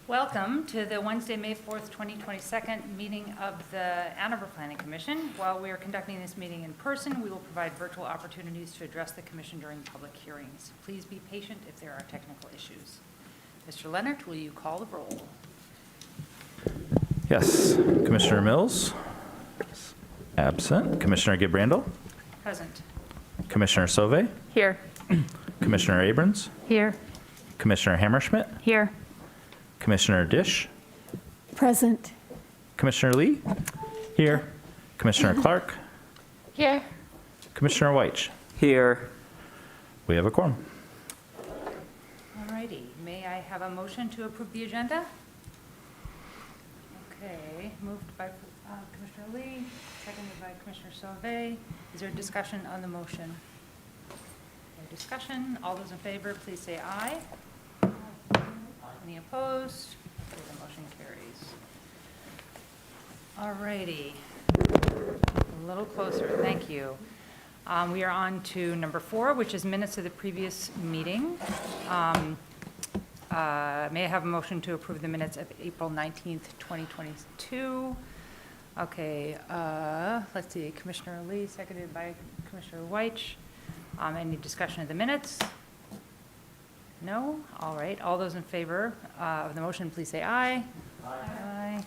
Welcome to the Wednesday, May 4th, 2022 meeting of the Arbor Planning Commission. While we are conducting this meeting in person, we will provide virtual opportunities to address the commission during public hearings. Please be patient if there are technical issues. Mr. Leonard, will you call the roll? Yes. Commissioner Mills? Absent. Commissioner Gibrandal? Present. Commissioner Sauvé? Here. Commissioner Abrams? Here. Commissioner Hammerschmidt? Here. Commissioner Dish? Present. Commissioner Lee? Here. Commissioner Clark? Here. Commissioner Weich? Here. We have a quorum. All righty. May I have a motion to approve the agenda? Okay. Moved by Commissioner Lee, seconded by Commissioner Sauvé. Is there discussion on the motion? No discussion. All those in favor, please say aye. Any opposed? Okay, the motion carries. All righty. A little closer, thank you. We are on to number 4, which is minutes of the previous meeting. May I have a motion to approve the minutes of April 19th, 2022? Okay, let's see, Commissioner Lee, seconded by Commissioner Weich. Any discussion of the minutes? No? All right. All those in favor of the motion, please say aye. Aye.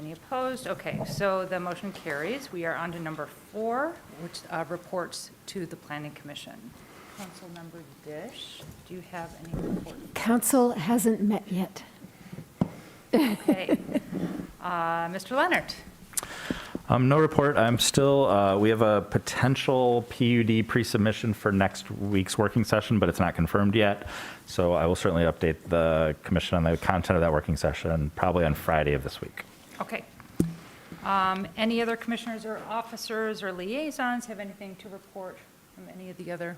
Any opposed? Okay, so the motion carries. We are on to number 4, which reports to the Planning Commission. Councilmember Dish, do you have any report? Council hasn't met yet. Okay. Mr. Leonard? No report. I'm still, we have a potential PUD pre-submission for next week's working session, but it's not confirmed yet. So I will certainly update the commission on the content of that working session probably on Friday of this week. Okay. Any other commissioners or officers or liaisons have anything to report from any of the other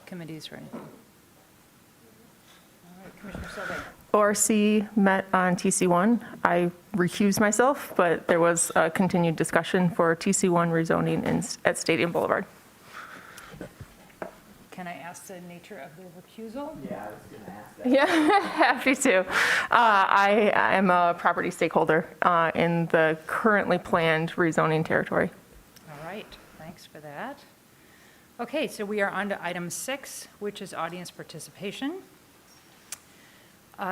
committees or anything? All right, Commissioner Sauvé. ORC met on TC1. I recused myself, but there was a continued discussion for TC1 rezoning at Stadium Boulevard. Can I ask the nature of the recusal? Yeah, I was going to ask that. Yeah, happy to. I am a property stakeholder in the currently planned rezoning territory. All right, thanks for that. Okay, so we are on to item 6, which is audience participation.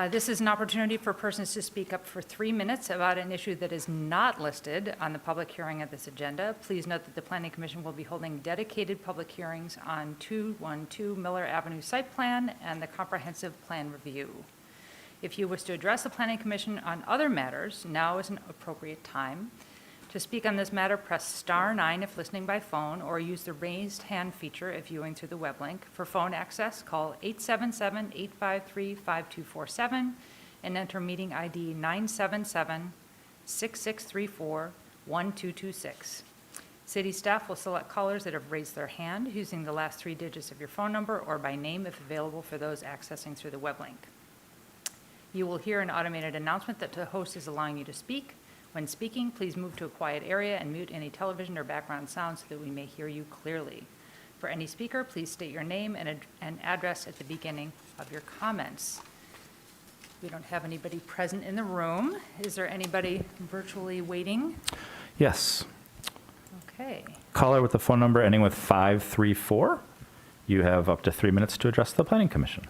This is an opportunity for persons to speak up for 3 minutes about an issue that is not listed on the public hearing of this agenda. Please note that the Planning Commission will be holding dedicated public hearings on 212 Miller Avenue site plan and the comprehensive plan review. If you wish to address the Planning Commission on other matters, now is an appropriate time. To speak on this matter, press *9 if listening by phone, or use the raised hand feature if viewing through the web link. For phone access, call 877-853-5247 and enter meeting ID 977-6634-1226. City staff will select callers that have raised their hand using the last 3 digits of your phone number or by name if available for those accessing through the web link. You will hear an automated announcement that the host is allowing you to speak. When speaking, please move to a quiet area and mute any television or background sound so that we may hear you clearly. For any speaker, please state your name and address at the beginning of your comments. We don't have anybody present in the room. Is there anybody virtually waiting? Yes. Okay. Caller with the phone number ending with 534. You have up to 3 minutes to address the Planning Commission.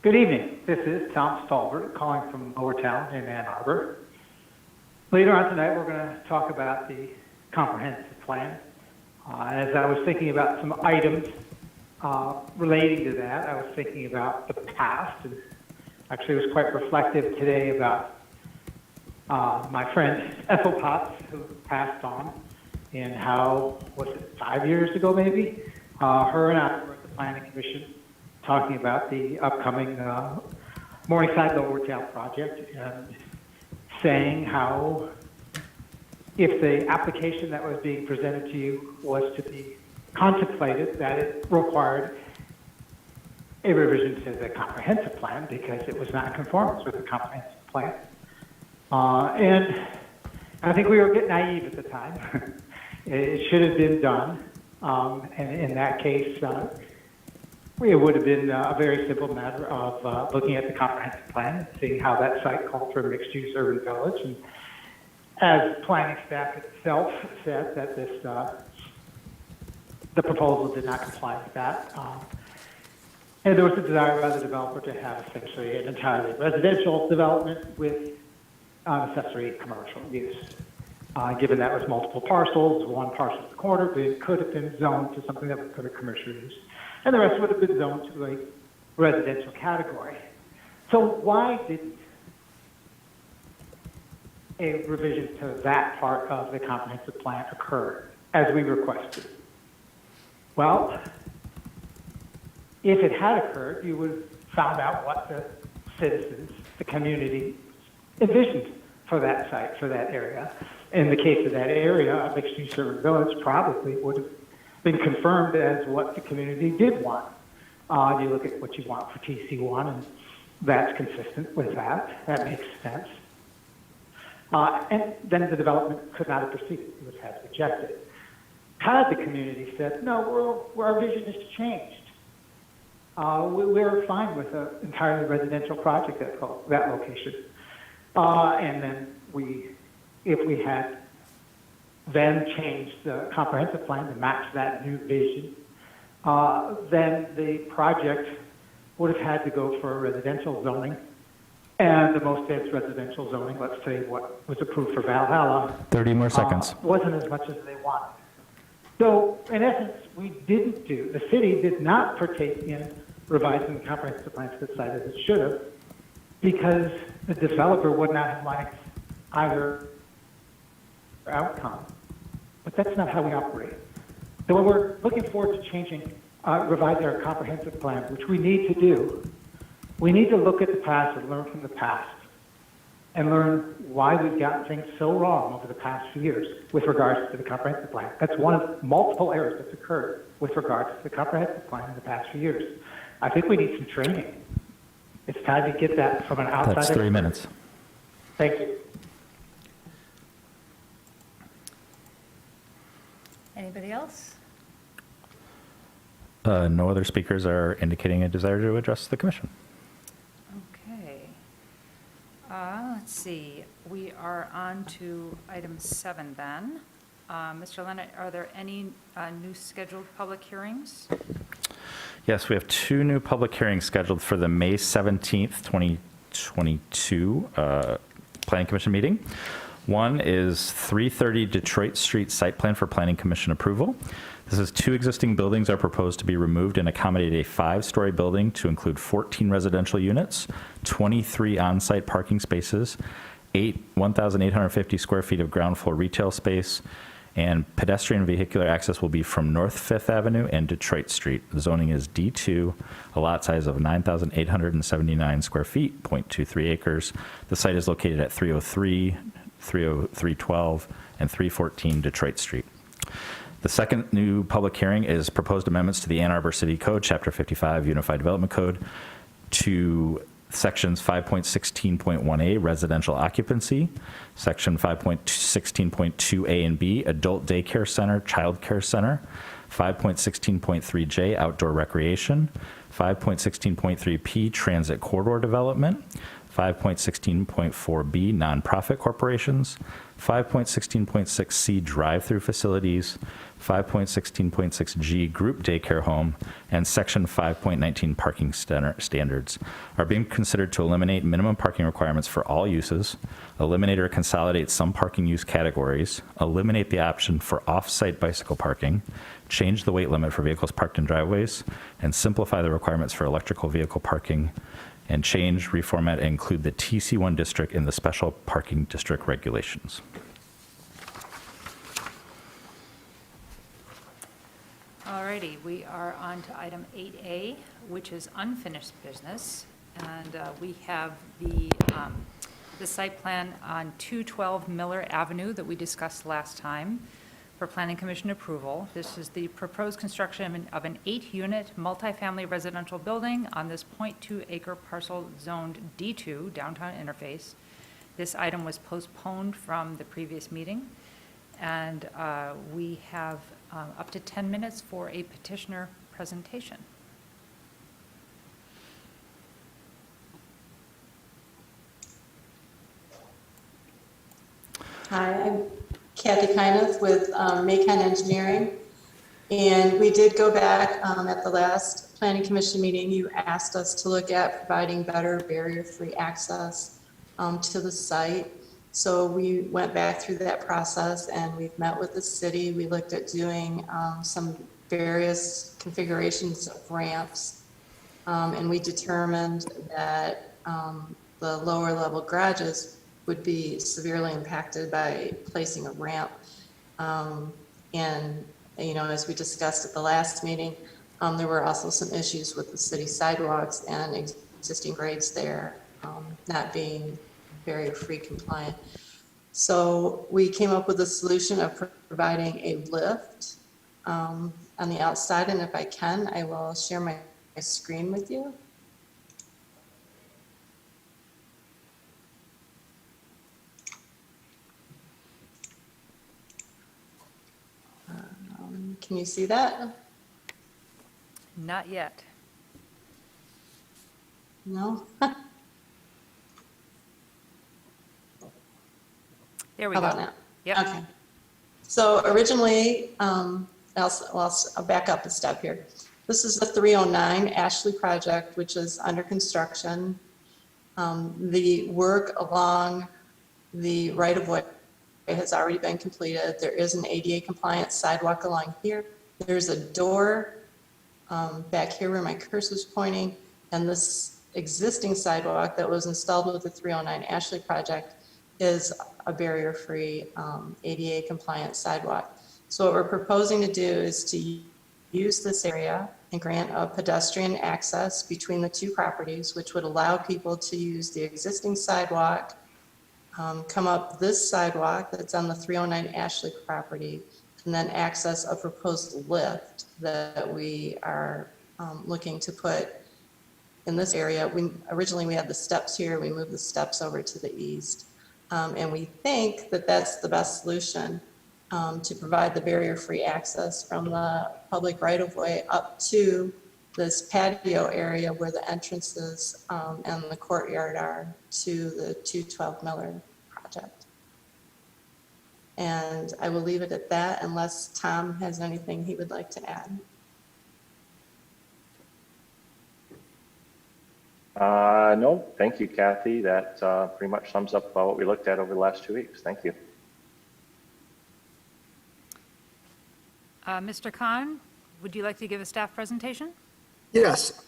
Good evening. This is Tom Stalbert calling from Lower Town in Ann Arbor. Later on tonight, we're going to talk about the comprehensive plan. As I was thinking about some items relating to that, I was thinking about the past. And actually, it was quite reflective today about my friend Ethel Potts, who passed on, and how, was it 5 years ago maybe? Her and I were at the Planning Commission talking about the upcoming Morningside Lower Town project and saying how if the application that was being presented to you was to be contemplated, that it required a revision to the comprehensive plan because it was not in conformance with the comprehensive plan. And I think we were a bit naive at the time. It should have been done. And in that case, it would have been a very simple matter of looking at the comprehensive plan and seeing how that site called for a mixed-use urban village. And as planning staff itself said, that this the proposal did not comply with that. And there was a desire by the developer to have essentially an entirely residential development with accessory commercial use. Given that was multiple parcels, one parcel at the corner could have been zoned to something that would go to commercial use, and the rest would have been zoned to a residential category. So why didn't a revision to that part of the comprehensive plan occur as we requested? Well, if it had occurred, you would have found out what the citizens, the community envisioned for that site, for that area. In the case of that area, a mixed-use urban village probably would have been confirmed as what the community did want. You look at what you want for TC1, and that's consistent with that. That makes sense. And then the development could not have proceeded. It was had rejected. Had the community said, no, our vision has changed. We're fine with an entirely residential project at that location. And then if we had then changed the comprehensive plan to match that new vision, then the project would have had to go for a residential zoning. And the most dense residential zoning, let's say what was approved for Valhalla, 30 more seconds. wasn't as much as they wanted. So in essence, the city did not partake in revising the comprehensive plan to the site as it should have, because the developer would not have liked either outcome. But that's not how we operate. So when we're looking forward to changing, revising our comprehensive plan, which we need to do, we need to look at the past and learn from the past and learn why we've gotten things so wrong over the past few years with regards to the comprehensive plan. That's one of multiple errors that's occurred with regards to the comprehensive plan in the past few years. I think we need some training. It's time to get that from an outsider. That's 3 minutes. Thank you. Anybody else? No other speakers are indicating a desire to address the commission. Okay. Let's see. We are on to item 7 then. Mr. Leonard, are there any new scheduled public hearings? Yes, we have 2 new public hearings scheduled for the May 17th, 2022 Planning Commission meeting. One is 330 Detroit Street site plan for Planning Commission approval. This is 2 existing buildings are proposed to be removed and accommodate a 5-story building to include 14 residential units, 23 on-site parking spaces, 1,850 square feet of ground floor retail space, and pedestrian vehicular access will be from North 5th Avenue and Detroit Street. The zoning is D2, a lot size of 9,879 square feet, 0.23 acres. The site is located at 303, 312, and 314 Detroit Street. The second new public hearing is proposed amendments to the Ann Arbor City Code, Chapter 55, Unified Development Code, to Sections 5.16.1A, residential occupancy, Section 5.16.2A and B, adult daycare center, child care center, 5.16.3J, outdoor recreation, 5.16.3P, transit corridor development, 5.16.4B, nonprofit corporations, 5.16.6C, drive-through facilities, 5.16.6G, group daycare home, and Section 5.19 parking standards are being considered to eliminate minimum parking requirements for all uses, eliminate or consolidate some parking use categories, eliminate the option for off-site bicycle parking, change the weight limit for vehicles parked in driveways, and simplify the requirements for electrical vehicle parking, and change, reformat, and include the TC1 district in the special parking district regulations. Alrighty, we are on to item 8A, which is unfinished business. And we have the site plan on 212 Miller Avenue that we discussed last time for Planning Commission approval. This is the proposed construction of an 8-unit multifamily residential building on this 0.2-acre parcel zoned D2, downtown interface. This item was postponed from the previous meeting, and we have up to 10 minutes for a petitioner presentation. Hi, I'm Kathy Kyneth with Macon Engineering. And we did go back at the last Planning Commission meeting. You asked us to look at providing better barrier-free access to the site. So we went back through that process and we've met with the city. We looked at doing some various configurations of ramps. And we determined that the lower level garages would be severely impacted by placing a ramp. And, you know, as we discussed at the last meeting, there were also some issues with the city sidewalks and existing grades there not being barrier-free compliant. So we came up with a solution of providing a lift on the outside, and if I can, I will share my screen with you. Can you see that? Not yet. No? There we How go. about now? Yep. Okay. So originally, I'll back up a step here. This is the 309 Ashley project, which is under construction. The work along the right-of-way has already been completed. There is an ADA compliant sidewalk along here. There's a door back here where my cursor is pointing, and this existing sidewalk that was installed with the 309 Ashley project is a barrier-free ADA compliant sidewalk. So what we're proposing to do is to use this area and grant a pedestrian access between the two properties, which would allow people to use the existing sidewalk, come up this sidewalk that's on the 309 Ashley property, and then access a proposed lift that we are looking to put in this area. Originally we had the steps here, we moved the steps over to the east. And we think that that's the best solution to provide the barrier-free access from the public right-of-way up to this patio area where the entrances and the courtyard are to the 212 Miller project. And I will leave it at that unless Tom has anything he would like to add. No, thank you, Kathy. That pretty much sums up what we looked at over the last 2 weeks. Thank you. Mr. Khan, would you like to give a staff presentation? Yes.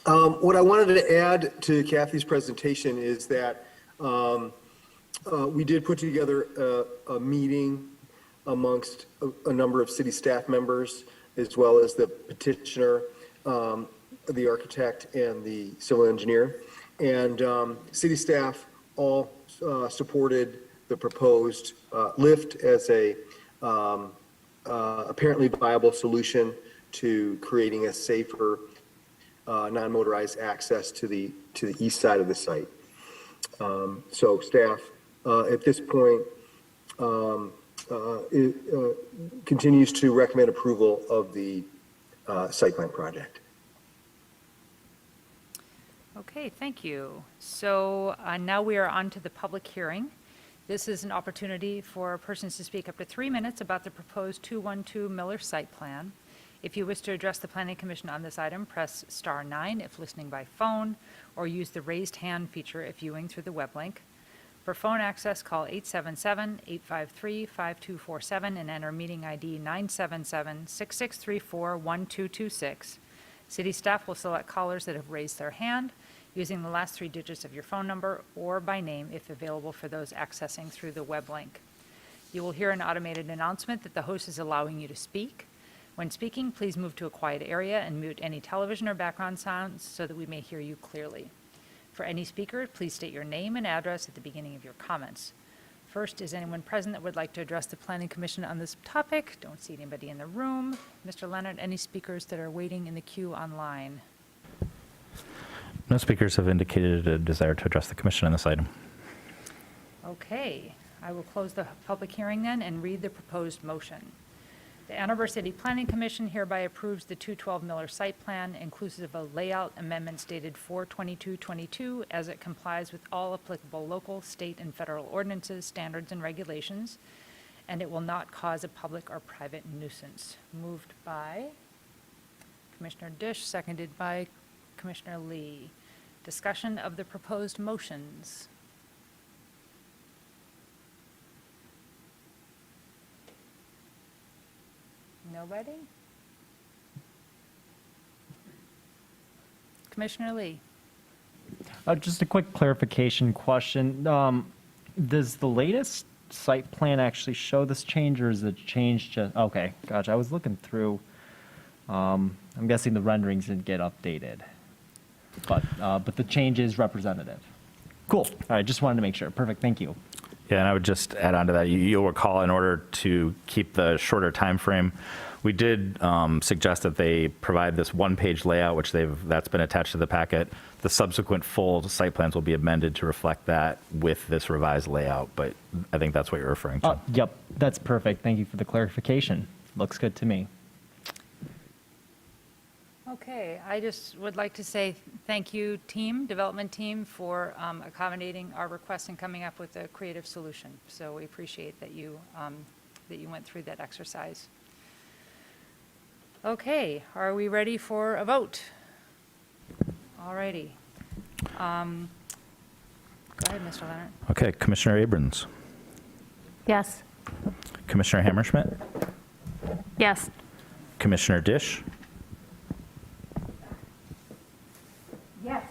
What I wanted to add to Kathy's presentation is that we did put together a meeting amongst a number of city staff members, as well as the petitioner, the architect, and the civil engineer. And city staff all supported the proposed lift as a apparently viable solution to creating a safer non-motorized access to the east side of the site. So staff at this point continues to recommend approval of the site plan project. Okay, thank you. So now we are on to the public hearing. This is an opportunity for persons to speak up to 3 minutes about the proposed 212 Miller site plan. If you wish to address the Planning Commission on this item, press *9 if listening by phone, or use the raised hand feature if viewing through the web link. For phone access, call 877-853-5247 and enter meeting ID 977-6634-1226. City staff will select callers that have raised their hand using the last 3 digits of your phone number or by name if available for those accessing through the web link. You will hear an automated announcement that the host is allowing you to speak. When speaking, please move to a quiet area and mute any television or background sounds so that we may hear you clearly. For any speaker, please state your name and address at the beginning of your comments. First, is anyone present that would like to address the Planning Commission on this topic? Don't see anybody in the room. Mr. Leonard, any speakers that are waiting in the queue online? No speakers have indicated a desire to address the commission on this item. Okay, I will close the public hearing then and read the proposed motion. The Ann Arbor City Planning Commission hereby approves the 212 Miller site plan inclusive of layout amendments dated 4/22/22 as it complies with all applicable local, state, and federal ordinances, standards, and regulations, and it will not cause a public or private nuisance. Moved by Commissioner Dish, seconded by Commissioner Lee. Discussion of the proposed motions. Nobody? Commissioner Lee? Just a quick clarification question. Does the latest site plan actually show this change, or is it changed just, okay, gotcha. I was looking through. I'm guessing the renderings didn't get updated, but the change is representative. Cool. All right, just wanted to make sure. Perfect, thank you. Yeah, and I would just add on to that, you'll recall in order to keep the shorter time frame, we did suggest that they provide this one-page layout, which that's been attached to the packet. The subsequent full site plans will be amended to reflect that with this revised layout, but I think that's what you're referring to. Yep, that's perfect. Thank you for the clarification. Looks good to me. Okay, I just would like to say thank you, development team, for accommodating our requests and coming up with a creative solution. So we appreciate that you went through that exercise. Okay, are we ready for a vote? All righty. Go ahead, Mr. Leonard. Okay, Commissioner Abrams, Yes. Commissioner Hammerschmidt, Yes. Commissioner Dish, Yes.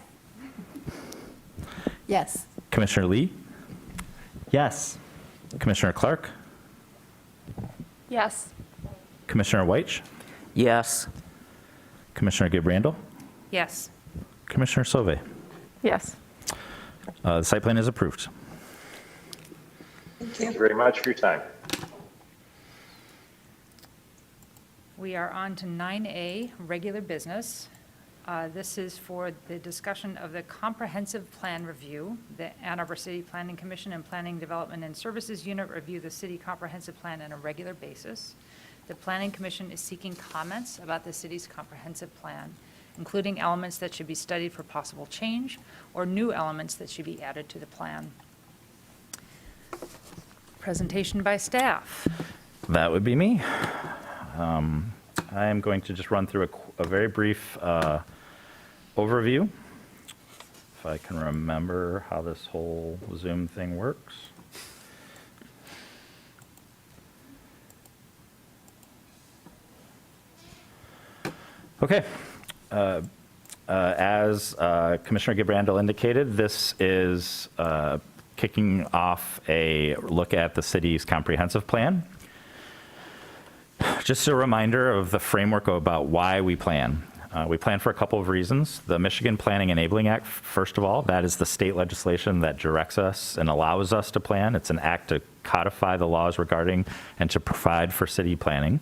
Yes. Commissioner Lee, Yes. Commissioner Clark, Yes. Commissioner Weich, Yes. Commissioner Gibrandal, Yes. Commissioner Sauvé. Yes. The site plan is approved. Thank you very much for your time. We are on to 9A, regular business. This is for the discussion of the comprehensive plan review. The Ann Arbor City Planning Commission and Planning Development and Services Unit review the city comprehensive plan on a regular basis. The Planning Commission is seeking comments about the city's comprehensive plan, including elements that should be studied for possible change or new elements that should be added to the plan. Presentation by staff. That would be me. I am going to just run through a very brief overview, if I can remember how this whole Zoom thing works. Okay. As Commissioner Gibrandal indicated, this is kicking off a look at the city's comprehensive plan. Just a reminder of the framework about why we plan. We plan for a couple of reasons. The Michigan Planning Enabling Act, first of all, that is the state legislation that directs us and allows us to plan. It's an act to codify the laws regarding and to provide for city planning.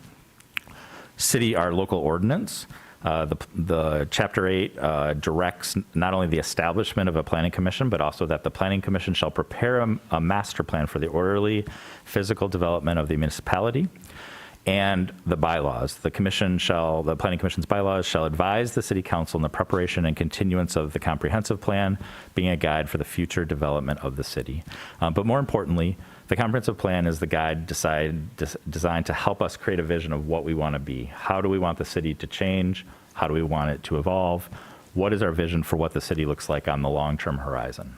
Our local ordinance. The Chapter 8 directs not only the establishment of a planning commission, but also that the planning commission shall prepare a master plan for the orderly physical development of the municipality. And the bylaws. The planning commission's bylaws shall advise the city council in the preparation and continuance of the comprehensive plan, being a guide for the future development of the city. But more importantly, the comprehensive plan is the guide designed to help us create a vision of what we want to be. How do we want the city to change? How do we want it to evolve? What is our vision for what the city looks like on the long-term horizon?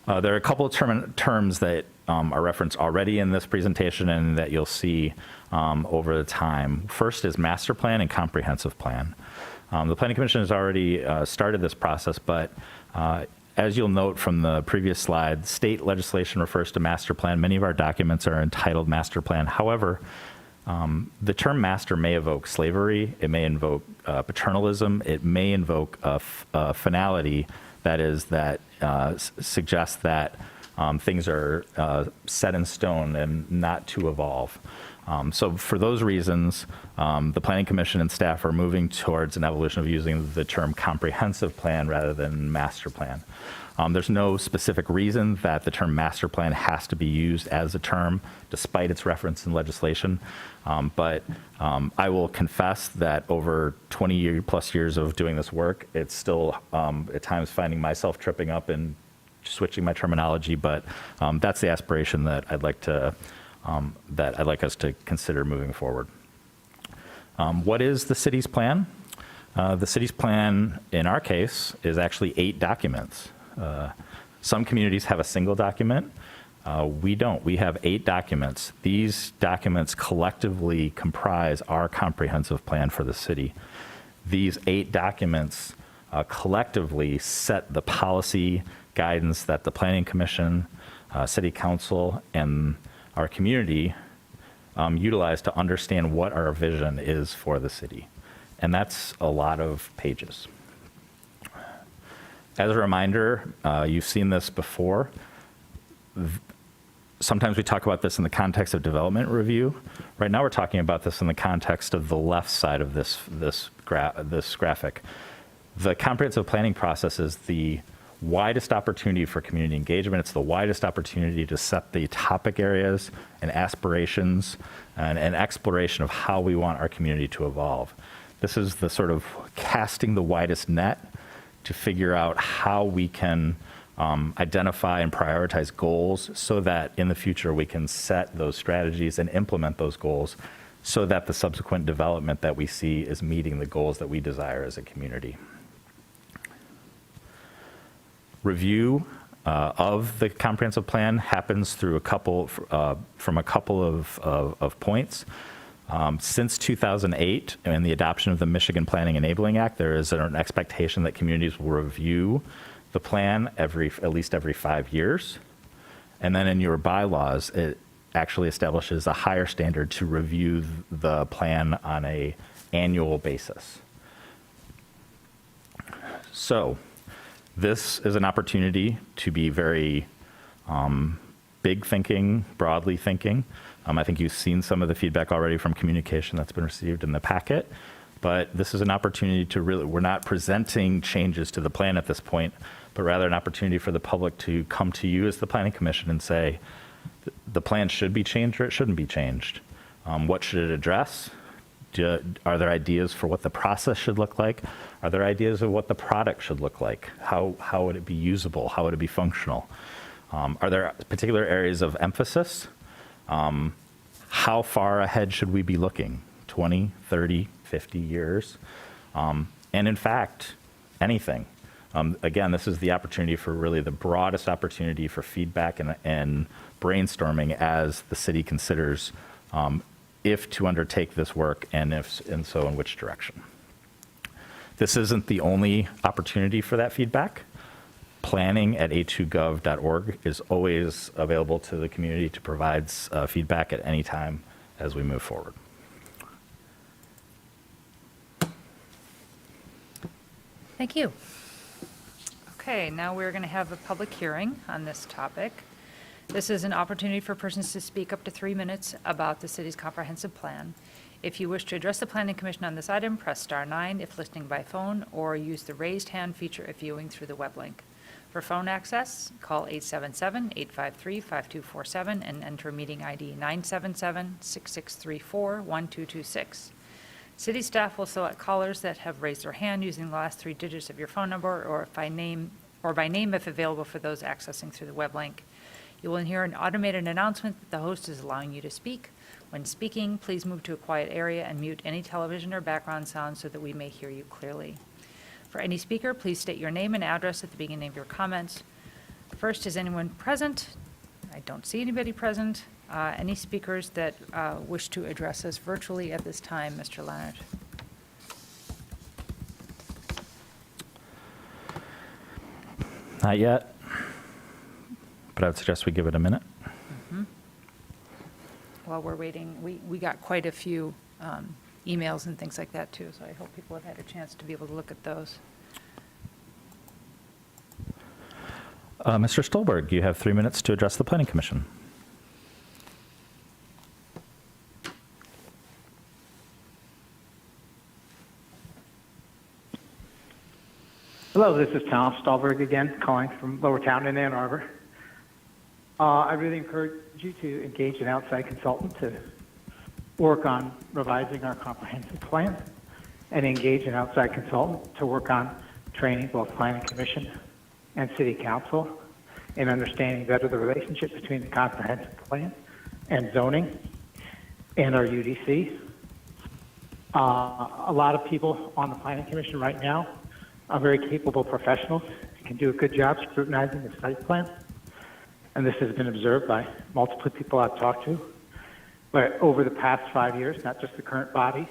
There are a couple of terms that are referenced already in this presentation and that you'll see over the time. First is master plan and comprehensive plan. The Planning Commission has already started this process, but as you'll note from the previous slide, state legislation refers to master plan. Many of our documents are entitled master plan. However, the term master may evoke slavery, it may invoke paternalism, it may invoke finality, that is, that suggests that things are set in stone and not to evolve. So for those reasons, the Planning Commission and staff are moving towards an evolution of using the term comprehensive plan rather than master plan. There's no specific reason that the term master plan has to be used as a term, despite its reference in legislation. But I will confess that over 20+ years of doing this work, it's still at times finding myself tripping up and switching my terminology. But that's the aspiration that I'd like us to consider moving forward. What is the city's plan? The city's plan, in our case, is actually 8 documents. Some communities have a single document. We don't. We have 8 documents. These documents collectively comprise our comprehensive plan for the city. These 8 documents collectively set the policy guidance that the Planning Commission, City Council, and our community utilize to understand what our vision is for the city. And that's a lot of pages. As a reminder, you've seen this before. Sometimes we talk about this in the context of development review. Right now we're talking about this in the context of the left side of this graphic. The comprehensive planning process is the widest opportunity for community engagement. It's the widest opportunity to set the topic areas and aspirations and an exploration of how we want our community to evolve. This is the sort of casting the widest net to figure out how we can identify and prioritize goals so that in the future we can set those strategies and implement those goals so that the subsequent development that we see is meeting the goals that we desire as a community. Review of the comprehensive plan happens through from a couple of points. Since 2008 and the adoption of the Michigan Planning Enabling Act, there is an expectation that communities will review the plan at least every 5 years. And then in your bylaws, it actually establishes a higher standard to review the plan on an annual basis. So this is an opportunity to be very big thinking, broadly thinking. I think you've seen some of the feedback already from communication that's been received in the packet, but this is an opportunity to really, we're not presenting changes to the plan at this point, but rather an opportunity for the public to come to you as the Planning Commission and say, the plan should be changed or it shouldn't be changed. What should it address? Are there ideas for what the process should look like? Are there ideas of what the product should look like? How would it be usable? How would it be functional? Are there particular areas of emphasis? How far ahead should we be looking? 20, 30, 50 years? And in fact, anything. Again, this is the opportunity for really the broadest opportunity for feedback and brainstorming as the city considers if to undertake this work and so in which direction. This isn't the only opportunity for that feedback. Planning at a2gov.org is always available to the community to provide feedback at any time as we move forward. Thank you. Okay, now we're going to have a public hearing on this topic. This is an opportunity for persons to speak up to 3 minutes about the city's comprehensive plan. If you wish to address the Planning Commission on this item, press *9 if listening by phone, or use the raised hand feature if viewing through the web link. For phone access, call 877-853-5247 and enter meeting ID 977-6634-1226. City staff will select callers that have raised their hand using the last 3 digits of your phone number or by name if available for those accessing through the web link. You will hear an automated announcement that the host is allowing you to speak. When speaking, please move to a quiet area and mute any television or background sound so that we may hear you clearly. For any speaker, please state your name and address at the beginning of your comments. First, is anyone present? I don't see anybody present. Any speakers that wish to address us virtually at this time? Mr. Leonard. Not yet, but I would suggest we give it a minute. While we're waiting, we got quite a few emails and things like that too, so I hope people have had a chance to be able to look at those. Mr. Stolberg, you have 3 minutes to address the Planning Commission. Hello, this is Tom Stolberg again, calling from Lower Town in Ann Arbor. I really encourage you to engage an outside consultant to work on revising our comprehensive plan and engage an outside consultant to work on training both Planning Commission and City Council in understanding better the relationship between the comprehensive plan and zoning and our UDC. A lot of people on the Planning Commission right now are very capable professionals and can do a good job scrutinizing the site plan. And this has been observed by multiple people I've talked to. But over the past 5 years, not just the current body,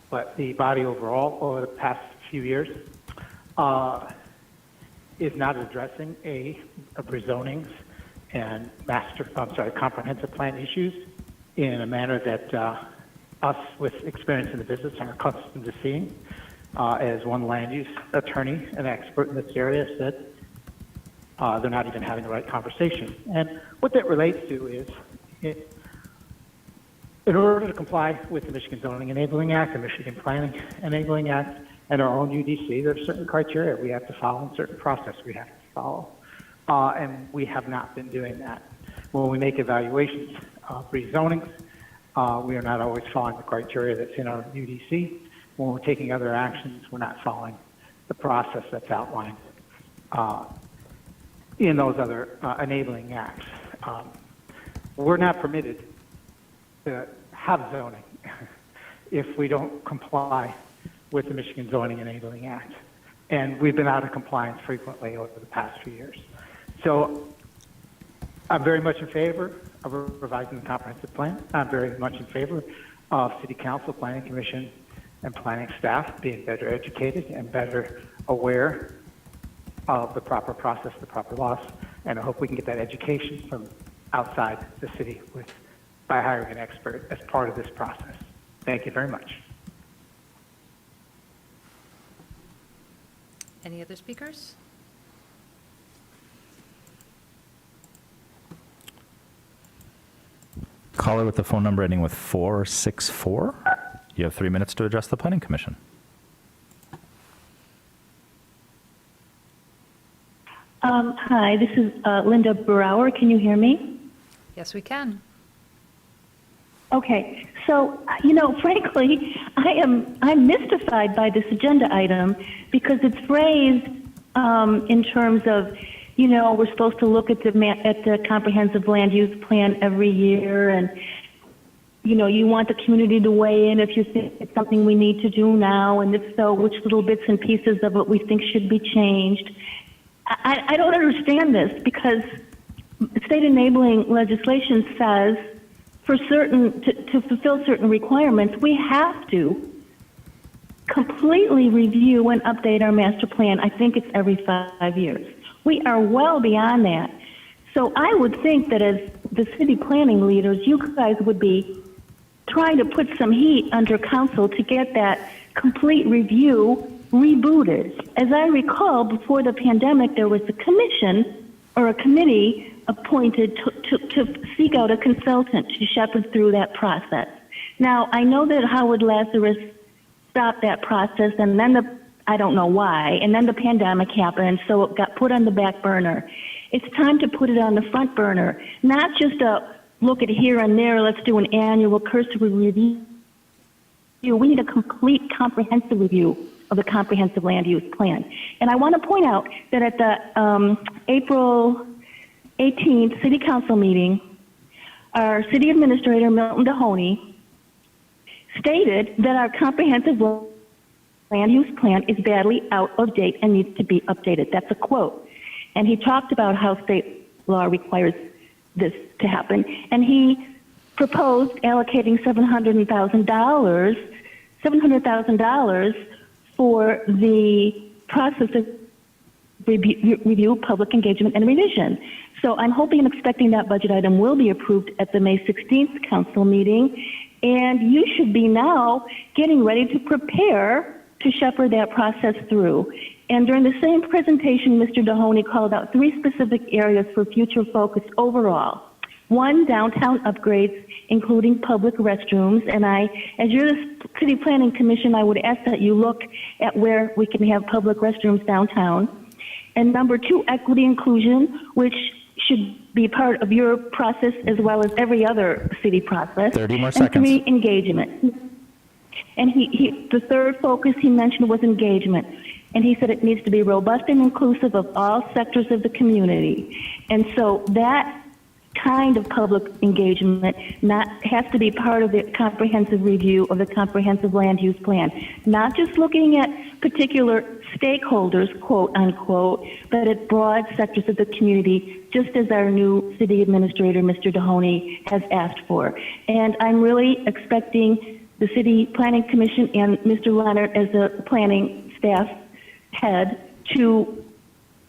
but the body overall over the past few years, is not addressing rezonings and comprehensive plan issues in a manner that us with experience in the business are accustomed to seeing. As one land use attorney, an expert in this area, said, they're not even having the right conversation. And what that relates to is, in order to comply with the Michigan Zoning Enabling Act, the Michigan Planning Enabling Act, and our own UDC, there's certain criteria we have to follow and certain process we have to follow. And we have not been doing that. When we make evaluations of rezonings, we are not always following the criteria that's in our UDC. When we're taking other actions, we're not following the process that's outlined in those other enabling acts. We're not permitted to have zoning if we don't comply with the Michigan Zoning Enabling Act. And we've been out of compliance frequently over the past few years. So I'm very much in favor of revising the comprehensive plan. I'm very much in favor of City Council, Planning Commission, and planning staff being better educated and better aware of the proper process, the proper laws, and I hope we can get that education from outside the city by hiring an expert as part of this process. Thank you very much. Any other speakers? Caller with the phone number ending with 464. You have 3 minutes to address the Planning Commission. Hi, this is Linda Brower. Can you hear me? Yes, we can. Okay, so, frankly, I'm mystified by this agenda item because it's phrased in terms of, we're supposed to look at the comprehensive land use plan every year, and, you want the community to weigh in if you think it's something we need to do now, and if so, which little bits and pieces of it we think should be changed. I don't understand this because state enabling legislation says to fulfill certain requirements, we have to completely review and update our master plan. I think it's every 5 years. We are well beyond that. So I would think that as the city planning leaders, you guys would be trying to put some heat under council to get that complete review rebooted. As I recall, before the pandemic, there was a commission or a committee appointed to seek out a consultant to shepherd through that process. Now, I know that Howard Lazarus stopped that process, and then I don't know why, and then the pandemic happened, so it got put on the back burner. It's time to put it on the front burner, not just a look at here and there, let's do an annual cursory review. We need a complete comprehensive review of the comprehensive land use plan. And I want to point out that at the April 18th City Council meeting, our city administrator, Milton Mahoney, stated that our comprehensive land use plan is badly out of date and needs to be updated. That's a quote. And he talked about how state law requires this to happen. And he proposed allocating $700,000 for the process of review, public engagement, and revision. So I'm hoping and expecting that budget item will be approved at the May 16th council meeting, and you should be now getting ready to prepare to shepherd that process through. And during the same presentation, Mr. Dohoney called out 3 specific areas for future focus overall. 1, downtown upgrades, including public restrooms. And as you're the City Planning Commission, I would ask that you look at where we can have public restrooms downtown. And number 2, equity inclusion, which should be part of your process as well as every other city process. 30 more and seconds. 3, engagement. And the third focus he mentioned was engagement. And he said it needs to be robust and inclusive of all sectors of the community. And so that kind of public engagement has to be part of the comprehensive review of the comprehensive land use plan. Not just looking at particular stakeholders, quote unquote, but at broad sectors of the community, just as our new city administrator, Mr. Dohoney, has asked for. And I'm really expecting the City Planning Commission and Mr. Leonard as the planning staff head to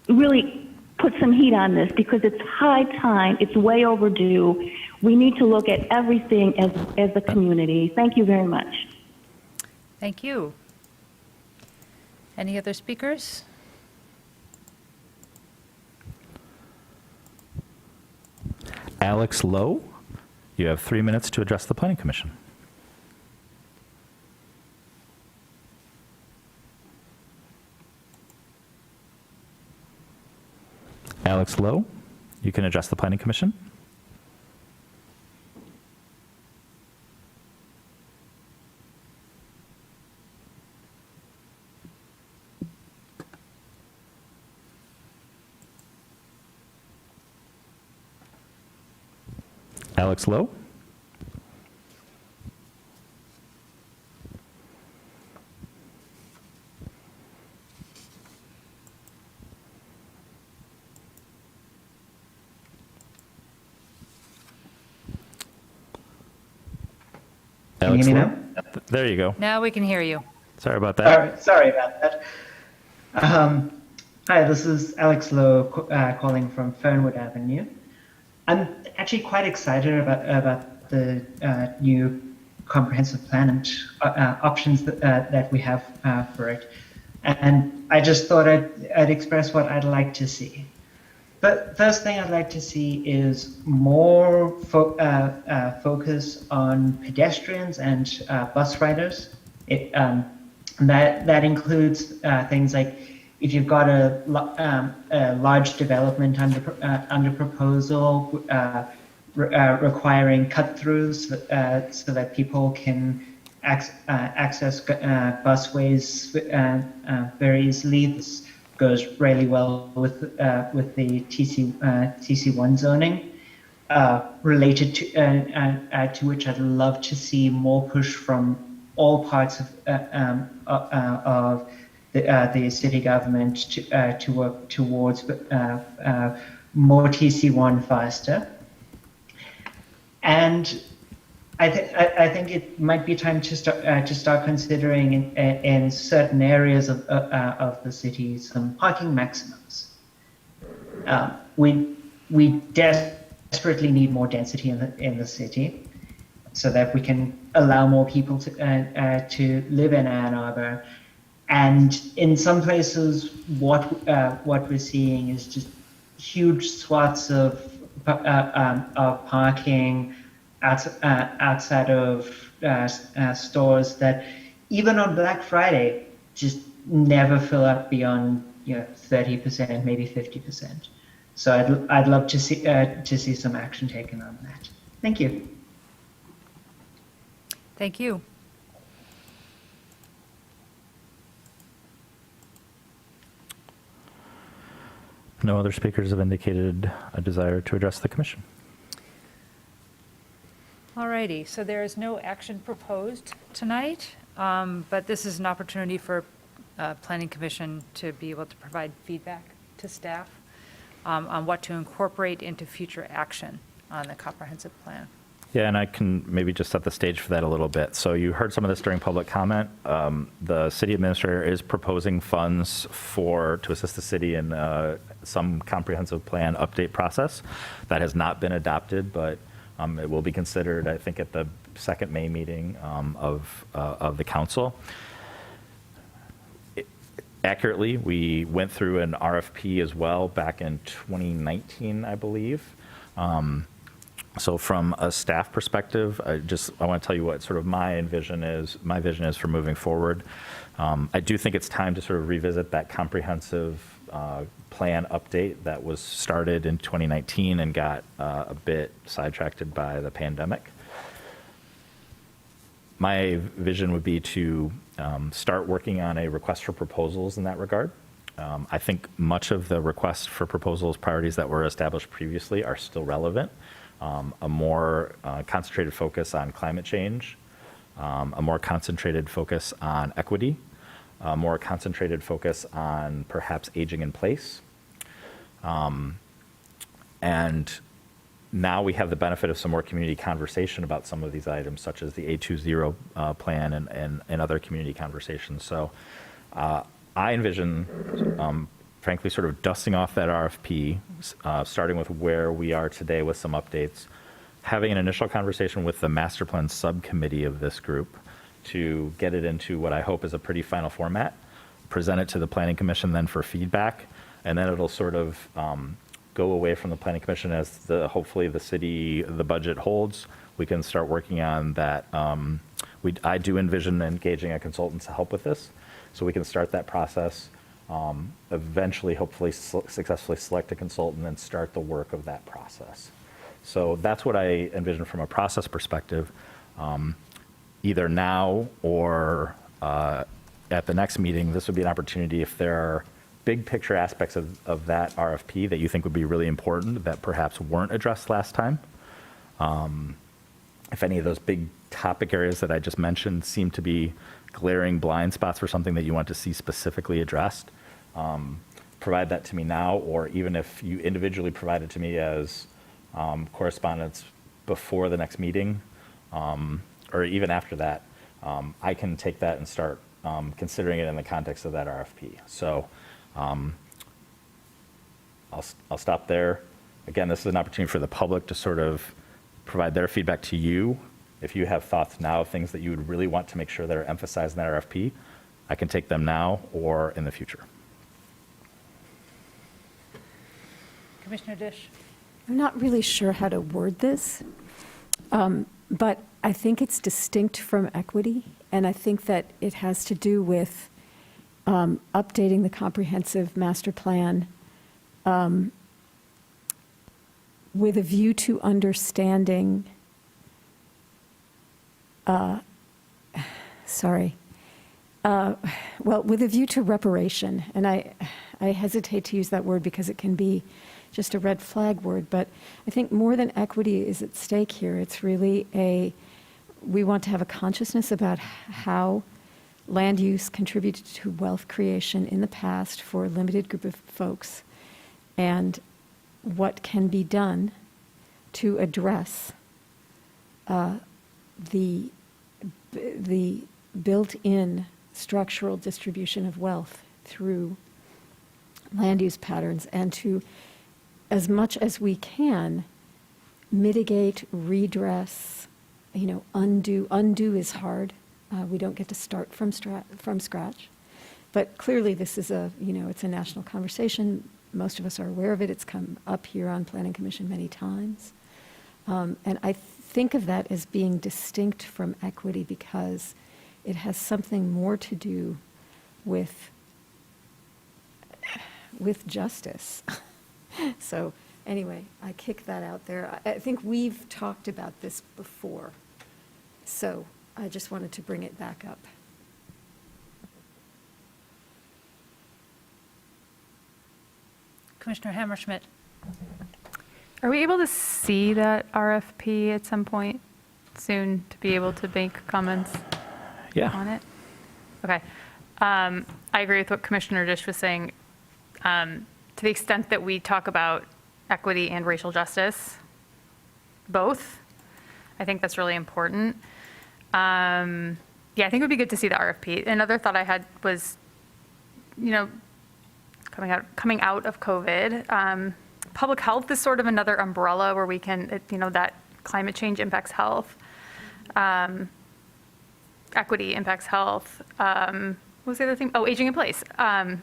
really put some heat on this, because it's high time, it's way overdue. We need to look at everything as a community. Thank you very much. Thank you. Any other speakers? Alex Lowe, you have 3 minutes to address the Planning Commission. Alex Lowe, you can address the Planning Commission. Alex Lowe? Can you hear me now? There you go. Now we can hear you. Sorry about that. Sorry about that. Hi, this is Alex Lowe calling from Fernwood Avenue. I'm actually quite excited about the new comprehensive plan and options that we have for it. And I just thought I'd express what I'd like to see. But first thing I'd like to see is more focus on pedestrians and bus riders. That includes things like if you've got a large development under proposal requiring cut-throughs so that people can access busways very easily. This goes really well with the TC1 zoning. Related to which I'd love to see more push from all parts of the city government to work towards more TC1 faster. And I think it might be time to start considering in certain areas of the city some parking maximums. We desperately need more density in the city, so that we can allow more people to live in Ann Arbor. And in some places, what we're seeing is just huge swaths of parking outside of stores that even on Black Friday just never fill up beyond 30%, maybe 50%. So I'd love to see some action taken on that. Thank you. Thank you. No other speakers have indicated a desire to address the commission. All righty, so there is no action proposed tonight, but this is an opportunity for Planning Commission to be able to provide feedback to staff on what to incorporate into future action on the comprehensive plan. Yeah, and I can maybe just set the stage for that a little bit. So you heard some of this during public comment. The city administrator is proposing funds to assist the city in some comprehensive plan update process. That has not been adopted, but it will be considered, I think, at the second May meeting of the council. accurately, we went through an RFP as well back in 2019, I believe. So from a staff perspective, I want to tell you what sort of my vision is for moving forward. I do think it's time to sort of revisit that comprehensive plan update that was started in 2019 and got a bit sidetracked by the pandemic. My vision would be to start working on a request for proposals in that regard. I think much of the requests for proposals priorities that were established previously are still relevant. A more concentrated focus on climate change, a more concentrated focus on equity, a more concentrated focus on perhaps aging in place. And now we have the benefit of some more community conversation about some of these items, such as the A20 plan and other community conversations. So I envision, frankly, sort of dusting off that RFP, starting with where we are today with some updates, having an initial conversation with the master plan subcommittee of this group to get it into what I hope is a pretty final format, present it to the Planning Commission then for feedback, and then it'll sort of go away from the Planning Commission as hopefully the budget holds. We can start working on that. I do envision engaging a consultant to help with this, so we can start that process. Eventually, hopefully, successfully select a consultant and start the work of that process. So that's what I envision from a process perspective. Either now or at the next meeting, this would be an opportunity if there are big picture aspects of that RFP that you think would be really important that perhaps weren't addressed last time. If any of those big topic areas that I just mentioned seem to be glaring blind spots for something that you want to see specifically addressed, provide that to me now, or even if you individually provide it to me as correspondence before the next meeting, or even after that, I can take that and start considering it in the context of that RFP. So I'll stop there. Again, this is an opportunity for the public to sort of provide their feedback to you. If you have thoughts now, things that you would really want to make sure that are emphasized in that RFP, I can take them now or in the future. Commissioner Dish? I'm not really sure how to word this, but I think it's distinct from equity, and I think that it has to do with updating the comprehensive master plan with a view to understanding, well, with a view to reparation. And I hesitate to use that word because it can be just a red flag word, but I think more than equity is at stake here. It's really we want to have a consciousness about how land use contributed to wealth creation in the past for a limited group of folks, and what can be done to address the built-in structural distribution of wealth through land use patterns, and to, as much as we can, mitigate, redress, undo. Undo is hard. We don't get to start from scratch. But clearly this is it's a national conversation. Most of us are aware of it. It's come up here on Planning Commission many times. And I think of that as being distinct from equity because it has something more to do with justice. So anyway, I kick that out there. I think we've talked about this before. So I just wanted to bring it back up. Commissioner Hammerschmidt? Are we able to see that RFP at some point soon to be able to make comments on it? Okay. I agree with what Commissioner Dish was saying. To the extent that we talk about equity and racial justice, both, I think that's really important. I think it would be good to see the RFP. Another thought I had was, coming out of COVID, public health is sort of another umbrella where we can, that climate change impacts health, equity impacts health, was the other thing? Oh, aging in place. So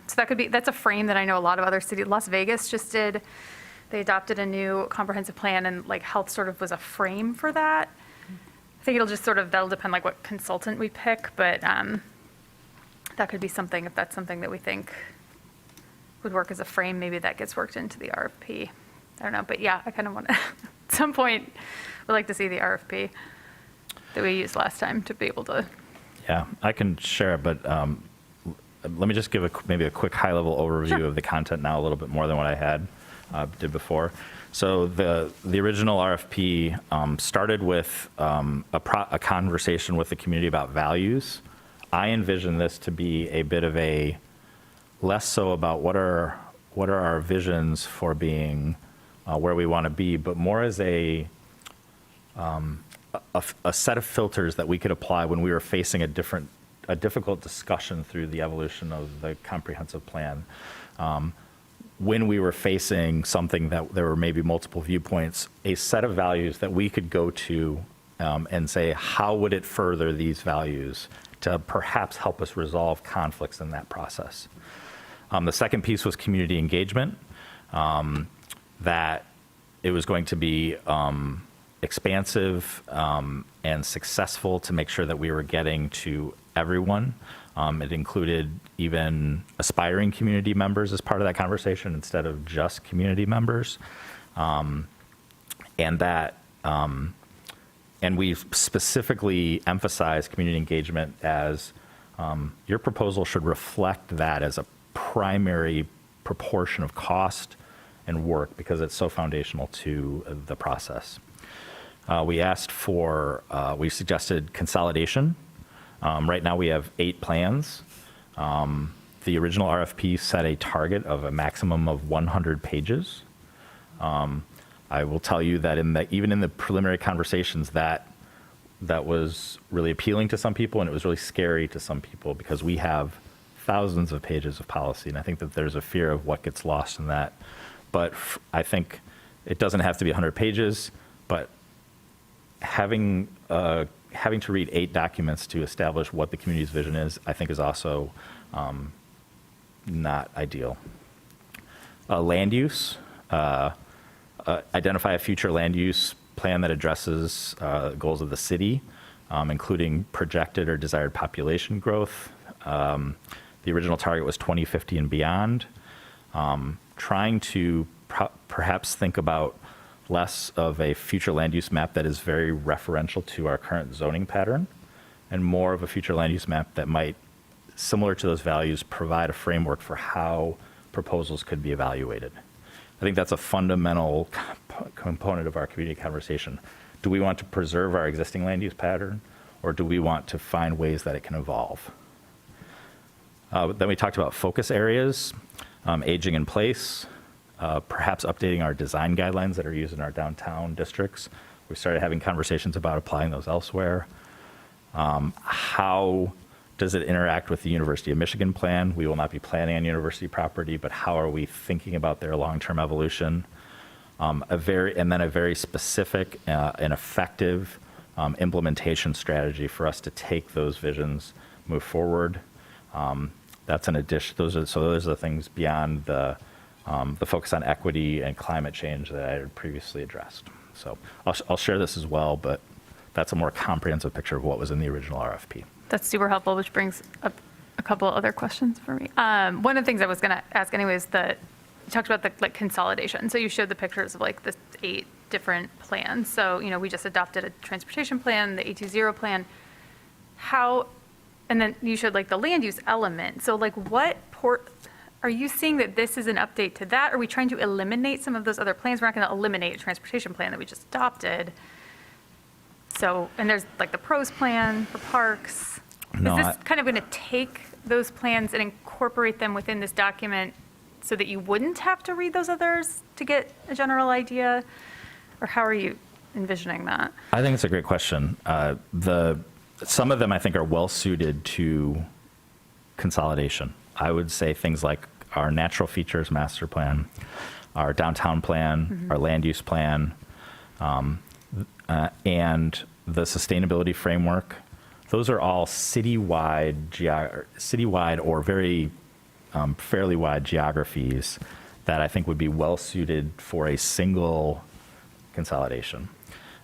that's a frame that I know a lot of other cities, Las Vegas just did. They adopted a new comprehensive plan, and like health sort of was a frame for that. I think that'll depend like what consultant we pick, but that could be something, if that's something that we think would work as a frame, maybe that gets worked into the RFP. I don't know, but yeah, I kind of want to, at some point, would like to see the RFP that we used last time to be able to. Yeah, I can share it, but let me just give maybe a quick high-level overview of the content now, a little bit more than what I did before. So the original RFP started with a conversation with the community about values. I envision this to be a bit of a less so about what are our visions for being where we want to be, but more as a set of filters that we could apply when we were facing a difficult discussion through the evolution of the comprehensive plan. When we were facing something that there were maybe multiple viewpoints, a set of values that we could go to and say, how would it further these values to perhaps help us resolve conflicts in that process? The second piece was community engagement, that it was going to be expansive and successful to make sure that we were getting to everyone. It included even aspiring community members as part of that conversation instead of just community members. And we've specifically emphasized community engagement as your proposal should reflect that as a primary proportion of cost and work because it's so foundational to the process. We suggested consolidation. Right now we have 8 plans. The original RFP set a target of a maximum of 100 pages. I will tell you that even in the preliminary conversations that was really appealing to some people and it was really scary to some people because we have thousands of pages of policy, and I think that there's a fear of what gets lost in that. But I think it doesn't have to be 100 pages, but having to read 8 documents to establish what the community's vision is, I think is also not ideal. Land use, identify a future land use plan that addresses goals of the city, including projected or desired population growth. The original target was 2050 and beyond. Trying to perhaps think about less of a future land use map that is very referential to our current zoning pattern and more of a future land use map that might, similar to those values, provide a framework for how proposals could be evaluated. I think that's a fundamental component of our community conversation. Do we want to preserve our existing land use pattern or do we want to find ways that it can evolve? Then we talked about focus areas, aging in place, perhaps updating our design guidelines that are used in our downtown districts. We started having conversations about applying those elsewhere. How does it interact with the University of Michigan plan? We will not be planning on university property, but how are we thinking about their long-term evolution? And then a very specific and effective implementation strategy for us to take those visions, move forward. That's an addition. Those are the things beyond the focus on equity and climate change that I had previously addressed. So I'll share this as well, but that's a more comprehensive picture of what was in the original RFP. That's super helpful, which brings up a couple other questions for me. One of the things I was going to ask anyway is that you talked about the consolidation. So you showed the pictures of the 8 different plans. So, we just adopted a transportation plan, the 820 plan. And then you showed the land use element. So are you seeing that this is an update to that? Are we trying to eliminate some of those other plans? We're not going to eliminate a transportation plan that we just adopted. So, and there's the pros plan for parks. No, is this kind of going to take those plans and incorporate them within this document so that you wouldn't have to read those others to get a general idea? Or how are you envisioning that? I think it's a great question. Some of them I think are well suited to consolidation. I would say things like our natural features master plan, our downtown plan, our land use plan, and the sustainability framework those are all citywide or very fairly wide geographies that I think would be well suited for a single consolidation.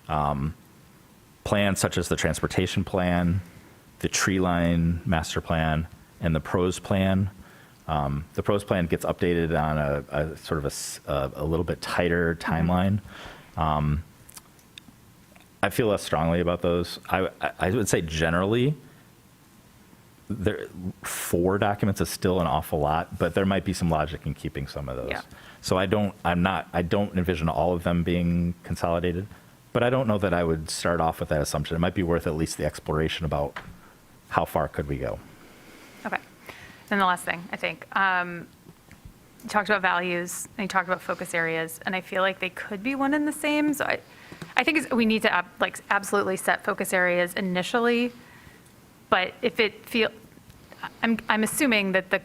Plans such as the transportation plan, the tree line master plan, and the PROS plan. The PROS plan gets updated on a sort of a little bit tighter timeline. I feel less strongly about those. I would say generally, 4 documents is still an awful lot, but there might be some logic in keeping some of those. Yeah. So I don't envision all of them being consolidated, but I don't know that I would start off with that assumption. It might be worth at least the exploration about how far could we go. Okay. And the last thing, I think, you talked about values and you talked about focus areas, and I feel like they could be one and the same. So I think we need to absolutely set focus areas initially, but if it I'm assuming that the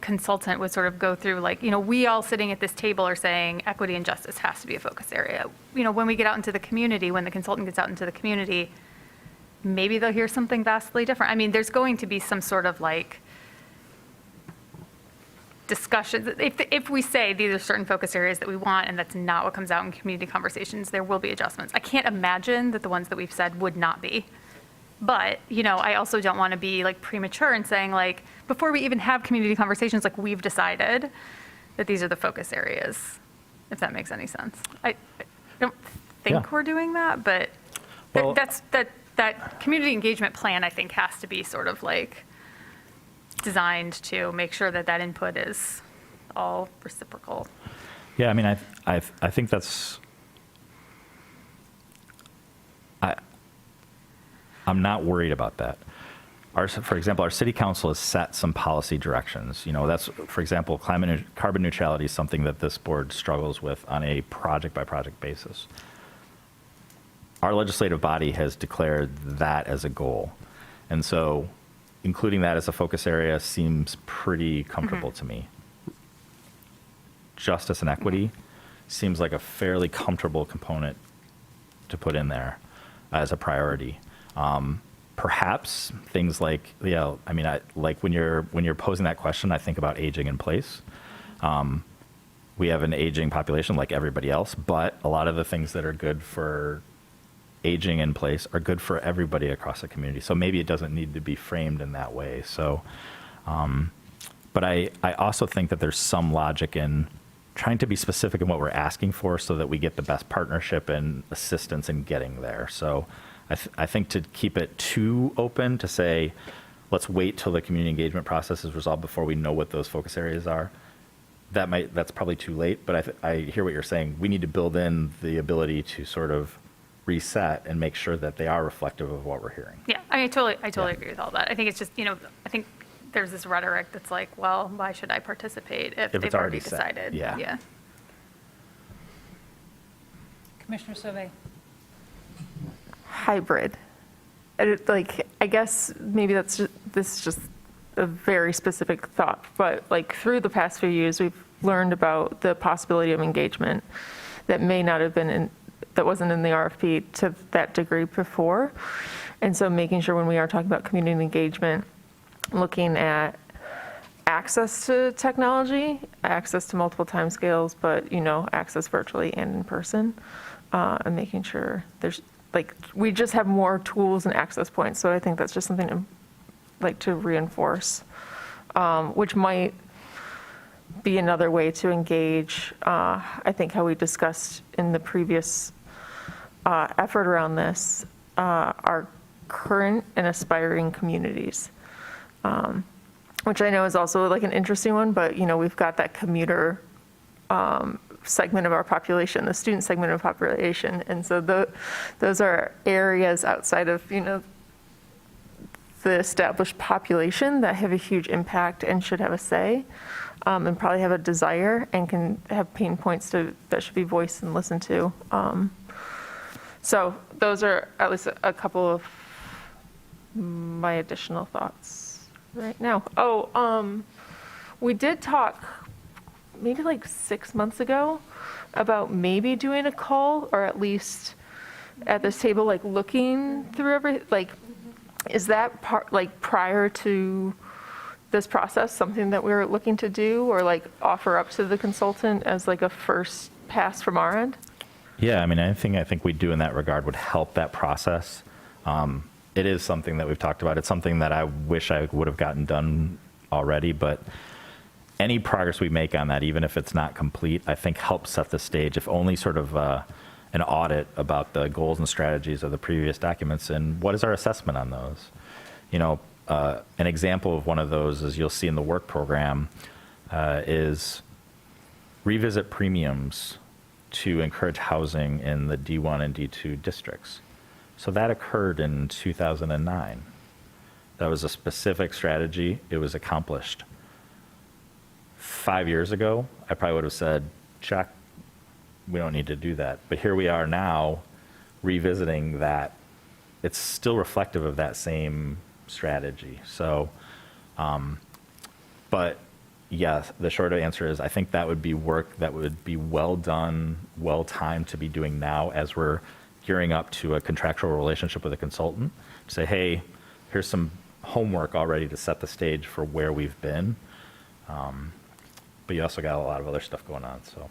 consultant would sort of go through we all sitting at this table are saying equity and justice has to be a focus area. When we get out into the community, when the consultant gets out into the community, maybe they'll hear something vastly different. I mean, there's going to be some sort of discussion. If we say these are certain focus areas that we want and that's not what comes out in community conversations, there will be adjustments. I can't imagine that the ones that we've said would not be. But, I also don't want to be premature and saying before we even have community conversations, we've decided that these are the focus areas, if that makes any sense. I don't think we're doing that, but Well, that community engagement plan, I think, has to be sort of designed to make sure that that input is all reciprocal. Yeah, I mean, I think that's. I'm not worried about that. For example, our city council has set some policy directions. That's, for example, carbon neutrality is something that this board struggles with on a project-by-project basis. Our legislative body has declared that as a goal. And so including that as a focus area seems pretty comfortable to me. Justice and equity seems like a fairly comfortable component to put in there as a priority. Perhaps things like, when you're posing that question, I think about aging in place. We have an aging population like everybody else, but a lot of the things that are good for aging in place are good for everybody across the community. So maybe it doesn't need to be framed in that way. So, but I also think that there's some logic in trying to be specific in what we're asking for so that we get the best partnership and assistance in getting there. So I think to keep it too open to say, let's wait till the community engagement process is resolved before we know what those focus areas are, that's probably too late. But I hear what you're saying. We need to build in the ability to sort of reset and make sure that they are reflective of what we're hearing. Yeah, I totally agree with all that. I think it's just, I think there's this rhetoric that's well, why should I participate if they've already decided? Yeah. Commissioner Sauvé. Hybrid. I guess maybe this is just a very specific thought, but through the past few years, we've learned about the possibility of engagement that may not have been that wasn't in the RFP to that degree before. And so making sure when we are talking about community engagement, looking at access to technology, access to multiple timescales, but access virtually and in person, and making sure there's we just have more tools and access points. So I think that's just something to reinforce, which might be another way to engage. I think how we discussed in the previous effort around this, our current and aspiring communities, which I know is also an interesting one, but we've got that commuter segment of our population, the student segment of population, and so those are areas outside of the established population that have a huge impact and should have a say, and probably have a desire and can have pain points that should be voiced and listened to. So those are at least a couple of my additional thoughts right now. We did talk maybe 6 months ago about maybe doing a call, or at least at this table, looking through Is that part, like, prior to this process, something that we're looking to do, or like offer up to the consultant as like a first pass from our end? Yeah, I mean, anything I think we do in that regard would help that process. It is something that we've talked about. It's something that I wish I would have gotten done already, but any progress we make on that, even if it's not complete, I think helps set the stage, if only sort of an audit about the goals and strategies of the previous documents and what is our assessment on those. You know, an example of one of those, as you'll see in the work program, is revisit premiums to encourage housing in the D1 and D2 districts. So that occurred in 2009. That was a specific strategy. It was accomplished. 5 years ago, I probably would have said, check, we don't need to do that. But here we are now revisiting that. It's still reflective of that same strategy. So, but yes, the short answer is I think that would be work that would be well done, well timed to be doing now as we're gearing up to a contractual relationship with a consultant. Say, hey, here's some homework already to set the stage for where we've been. But you also got a lot of other stuff going on, so.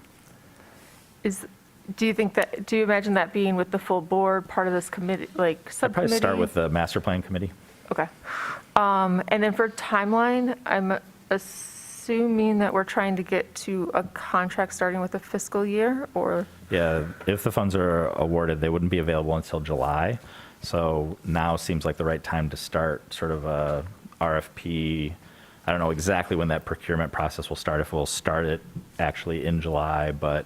Do you imagine that being with the full board, part of this committee, like I'd subcommittee? probably start with the master plan committee. Okay. And then for timeline, I'm assuming that we're trying to get to a contract starting with the fiscal year, or? Yeah, if the funds are awarded, they wouldn't be available until July. So now seems like the right time to start sort of a RFP. I don't know exactly when that procurement process will start, if we'll start it actually in July, but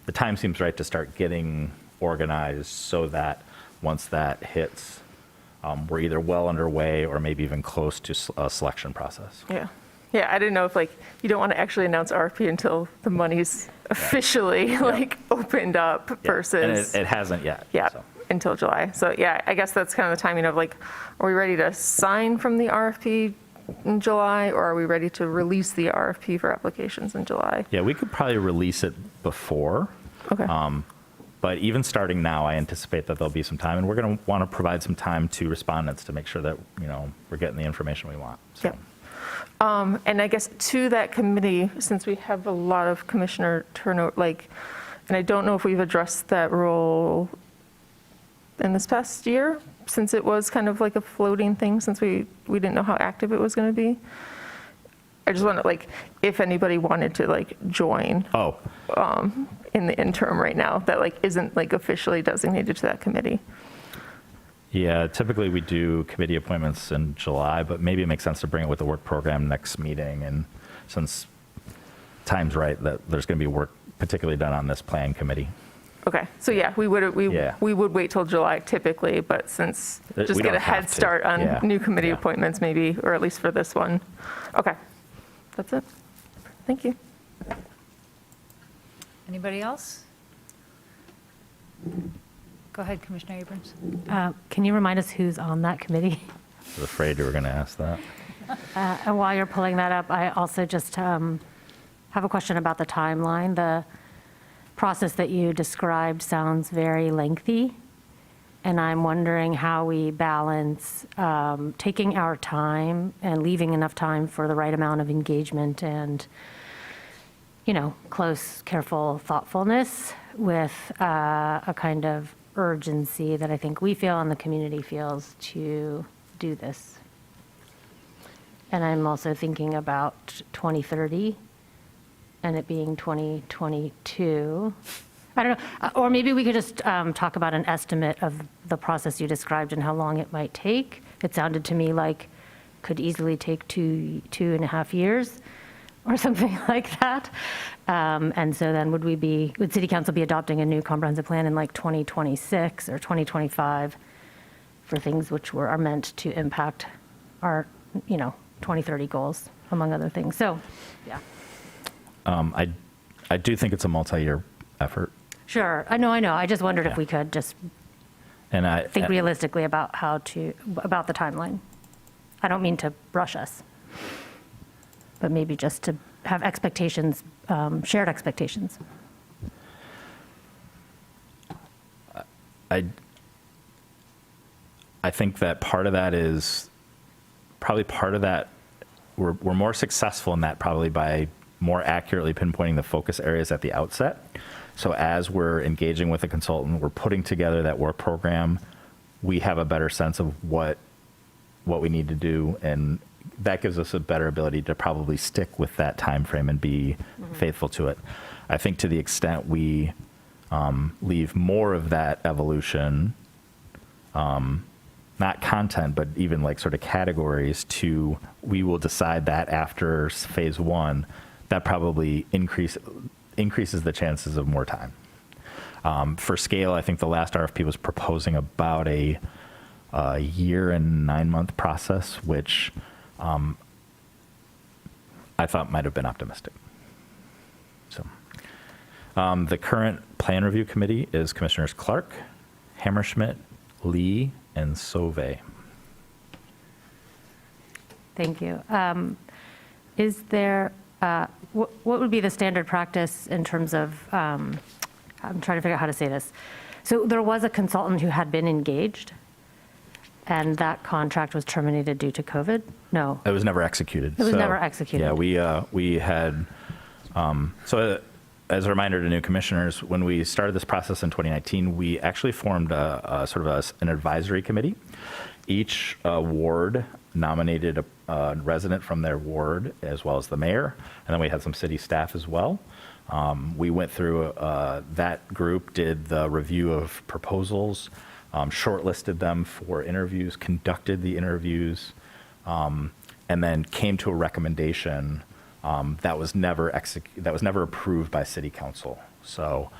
the time seems right to start getting organized so that once that hits, we're either well underway or maybe even close to a selection process. Yeah. Yeah, I didn't know if like, you don't want to actually announce RFP until the money's officially like opened up versus. And it hasn't yet. Yeah, so. until July. So yeah, I guess that's kind of the timing of like, are we ready to sign from the RFP in July, or are we ready to release the RFP for applications in July? Yeah, we could probably release it before. Okay. But even starting now, I anticipate that there'll be some time, and we're going to want to provide some time to respondents to make sure that, you know, we're getting the information we want. So. Yep. And I guess to that committee, since we have a lot of commissioner turnover, like, and I don't know if we've addressed that role in this past year, since it was kind of like a floating thing, since we didn't know how active it was going to be. I just want to, like, if anybody wanted to, like, join in the interim right now, that, like, isn't, like, officially designated to that committee. Yeah, typically we do committee appointments in July, but maybe it makes sense to bring it with the work program next meeting. And since time's right, that there's going to be work particularly done on this plan committee. Okay, so yeah, we would wait till July typically, but since, just get a head start on new committee appointments maybe, or at least for this one. Okay, that's it. Thank you. Anybody else? Go ahead, Commissioner Abrams. Can you remind us who's on that committee? I was afraid you were going to ask that. And while you're pulling that up, I also just have a question about the timeline. The process that you described sounds very lengthy, and I'm wondering how we balance taking our time and leaving enough time for the right amount of engagement and, you know, close, careful thoughtfulness with a kind of urgency that I think we feel and the community feels to do this. And I'm also thinking about 2030 and it being 2022. I don't know, or maybe we could just talk about an estimate of the process you described and how long it might take. It sounded to me like could easily take two and a half years or something like that. And so then would City Council be adopting a new comprehensive plan in like 2026 or 2025 for things which are meant to impact our, 2030 goals, among other things. So, yeah. I do think it's a multi-year effort. Sure, I know. I just wondered if we could just think realistically about about the timeline. I don't mean to rush us, but maybe just to have expectations, shared expectations. I think that part of that is probably part of that. We're more successful in that probably by more accurately pinpointing the focus areas at the outset. So as we're engaging with a consultant, we're putting together that work program, we have a better sense of what we need to do, and that gives us a better ability to probably stick with that time frame and be faithful to it. I think to the extent we leave more of that evolution, not content, but even like sort of categories to, we will decide that after phase one, that probably increases the chances of more time. For scale, I think the last RFP was proposing about a year and 9-month process, which I thought might have been optimistic. So the current plan review committee is Commissioners Clark, Hammerschmidt, Lee, and Sauvé. Thank you. Is there, what would be the standard practice in terms of, I'm trying to figure out how to say this. So there was a consultant who had been engaged, and that contract was terminated due to COVID? No. It was never executed. It was never executed. Yeah, we had, so as a reminder to new commissioners, when we started this process in 2019, we actually formed a sort of an advisory committee. Each ward nominated a resident from their ward, as well as the mayor, and then we had some city staff as well. We went through that group, did the review of proposals, shortlisted them for interviews, conducted the interviews, and then came to a recommendation that was never approved by City Council. So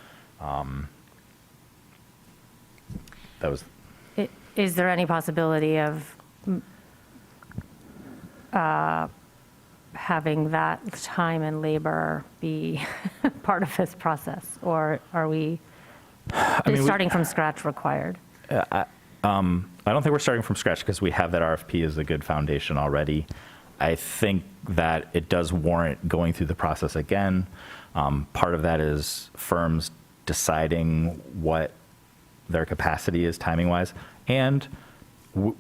that was. Is there any possibility of having that time and labor be part of this process, or are we starting from scratch required? I don't think we're starting from scratch because we have that RFP as a good foundation already. I think that it does warrant going through the process again. Part of that is firms deciding what their capacity is timing-wise, and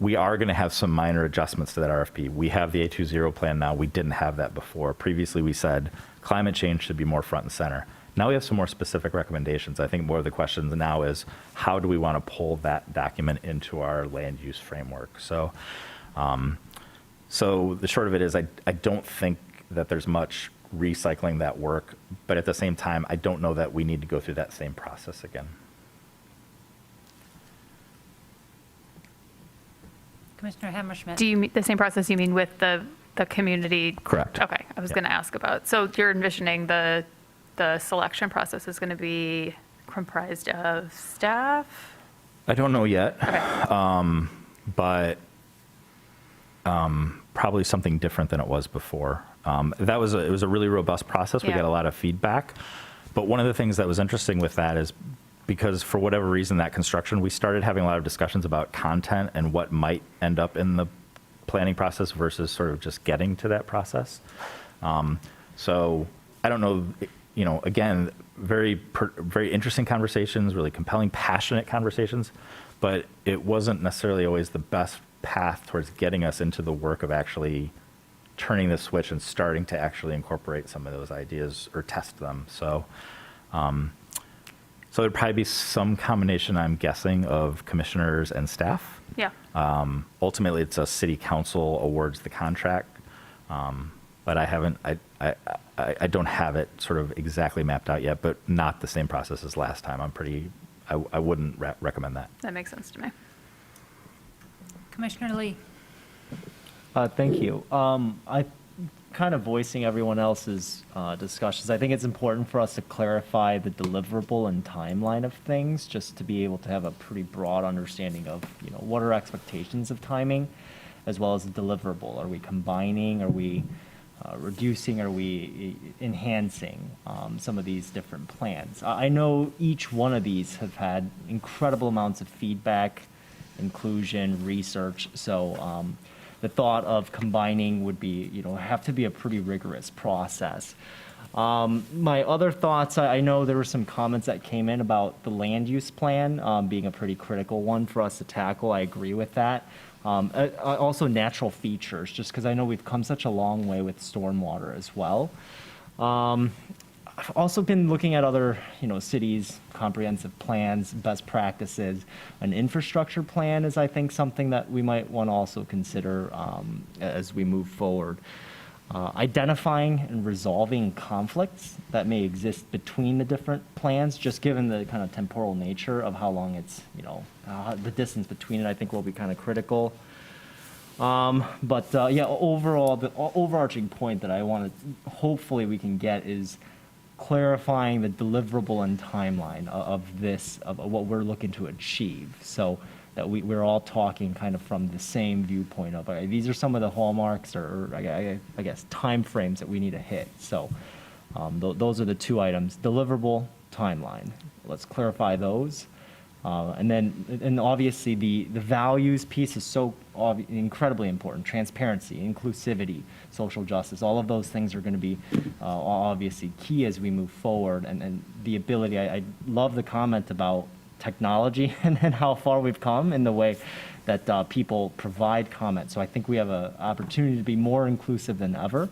we are going to have some minor adjustments to that RFP. We have the A20 plan now. We didn't have that before. Previously, we said climate change should be more front and center. Now we have some more specific recommendations. I think more of the questions now is how do we want to pull that document into our land use framework? So, so the short of it is I don't think that there's much recycling that work, but at the same time, I don't know that we need to go through that same process again. Commissioner Hammerschmidt. Do you mean the same process you mean with the community? Correct. Okay, I was going to ask about, so you're envisioning the selection process is going to be comprised of staff? I don't know yet, Okay. but probably something different than it was before. It was a really robust process. We Yeah. got a lot of feedback, but one of the things that was interesting with that is because for whatever reason, that construction, we started having a lot of discussions about content and what might end up in the planning process versus sort of just getting to that process. So I don't know, again, very interesting conversations, really compelling, passionate conversations, but it wasn't necessarily always the best path towards getting us into the work of actually turning the switch and starting to actually incorporate some of those ideas or test them. So, so there'd probably be some combination, I'm guessing, of commissioners and staff. Yeah. Ultimately, it's a city council awards the contract, but I don't have it sort of exactly mapped out yet, but not the same process as last time. I wouldn't recommend that. That makes sense to me. Commissioner Lee. Thank you. I kind of voicing everyone else's discussions. I think it's important for us to clarify the deliverable and timeline of things, just to be able to have a pretty broad understanding of, what are expectations of timing, as well as the deliverable. Are we combining? Are we reducing? Are we enhancing some of these different plans? I know each one of these have had incredible amounts of feedback, inclusion, research. So the thought of combining would be, have to be a pretty rigorous process. My other thoughts, I know there were some comments that came in about the land use plan being a pretty critical one for us to tackle. I agree with that. Also natural features, just because I know we've come such a long way with stormwater as well. I've also been looking at other, cities' comprehensive plans, best practices. An infrastructure plan is, I think, something that we might want to also consider as we move forward. Identifying and resolving conflicts that may exist between the different plans, just given the kind of temporal nature of how long it's, the distance between it, I think will be kind of critical. Overall, the overarching point that I want to, hopefully we can get is clarifying the deliverable and timeline of this, of what we're looking to achieve. So that we're all talking kind of from the same viewpoint of, these are some of the hallmarks or I guess timeframes that we need to hit. So those are the two items, deliverable, timeline. Let's clarify those. And obviously the values piece is so incredibly important. Transparency, inclusivity, social justice, all of those things are going to be obviously key as we move forward. And the ability, I love the comment about technology and how far we've come in the way that people provide comments. So I think we have an opportunity to be more inclusive than ever.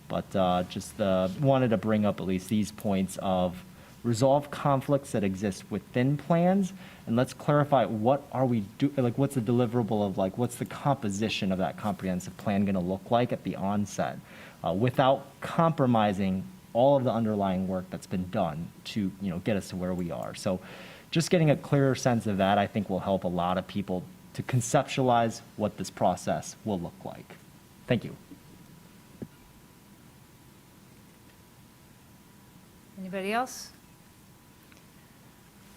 But just wanted to bring up at least these points of resolve conflicts that exist within plans, and let's clarify what are we what's the deliverable of what's the composition of that comprehensive plan going to look like at the onset, without compromising all of the underlying work that's been done to get us to where we are. So just getting a clearer sense of that, I think, will help a lot of people to conceptualize what this process will look like. Thank you. Anybody else?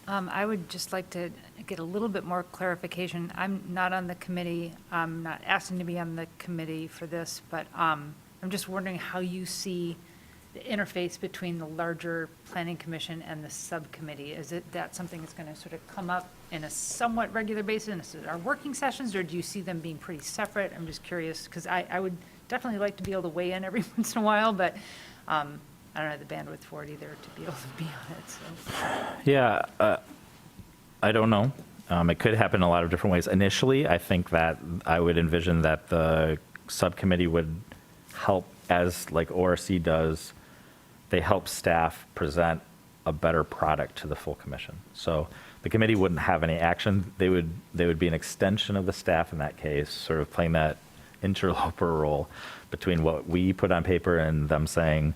I would just like to get a little bit more clarification. I'm not on the committee. I'm not asking to be on the committee for this, but I'm just wondering how you see the interface between the larger planning commission and the subcommittee. Is it that something that's going to sort of come up in a somewhat regular basis in our working sessions, or do you see them being pretty separate? I'm just curious, because I would definitely like to be able to weigh in every once in a while, but I don't have the bandwidth for it either to be able to be on it. So. Yeah, I don't know. It could happen in a lot of different ways. Initially, I think that I would envision that the subcommittee would help, as ORC does, they help staff present a better product to the full commission. So the committee wouldn't have any action. They would be an extension of the staff in that case, sort of playing that interloper role between what we put on paper and them saying,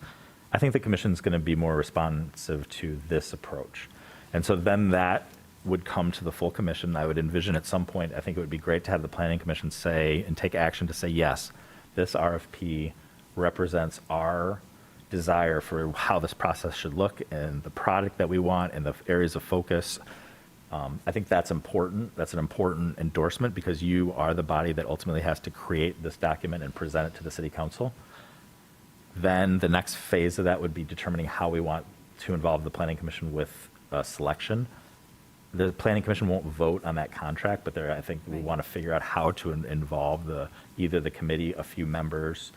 I think the commission's going to be more responsive to this approach. And so then that would come to the full commission. I would envision at some point, I think it would be great to have the planning commission say and take action to say, yes, this RFP represents our desire for how this process should look and the product that we want and the areas of focus. I think that's important. That's an important endorsement because you are the body that ultimately has to create this document and present it to the city council. Then the next phase of that would be determining how we want to involve the planning commission with selection. The planning commission won't vote on that contract, but I think we want to figure out how to involve either the committee, a few members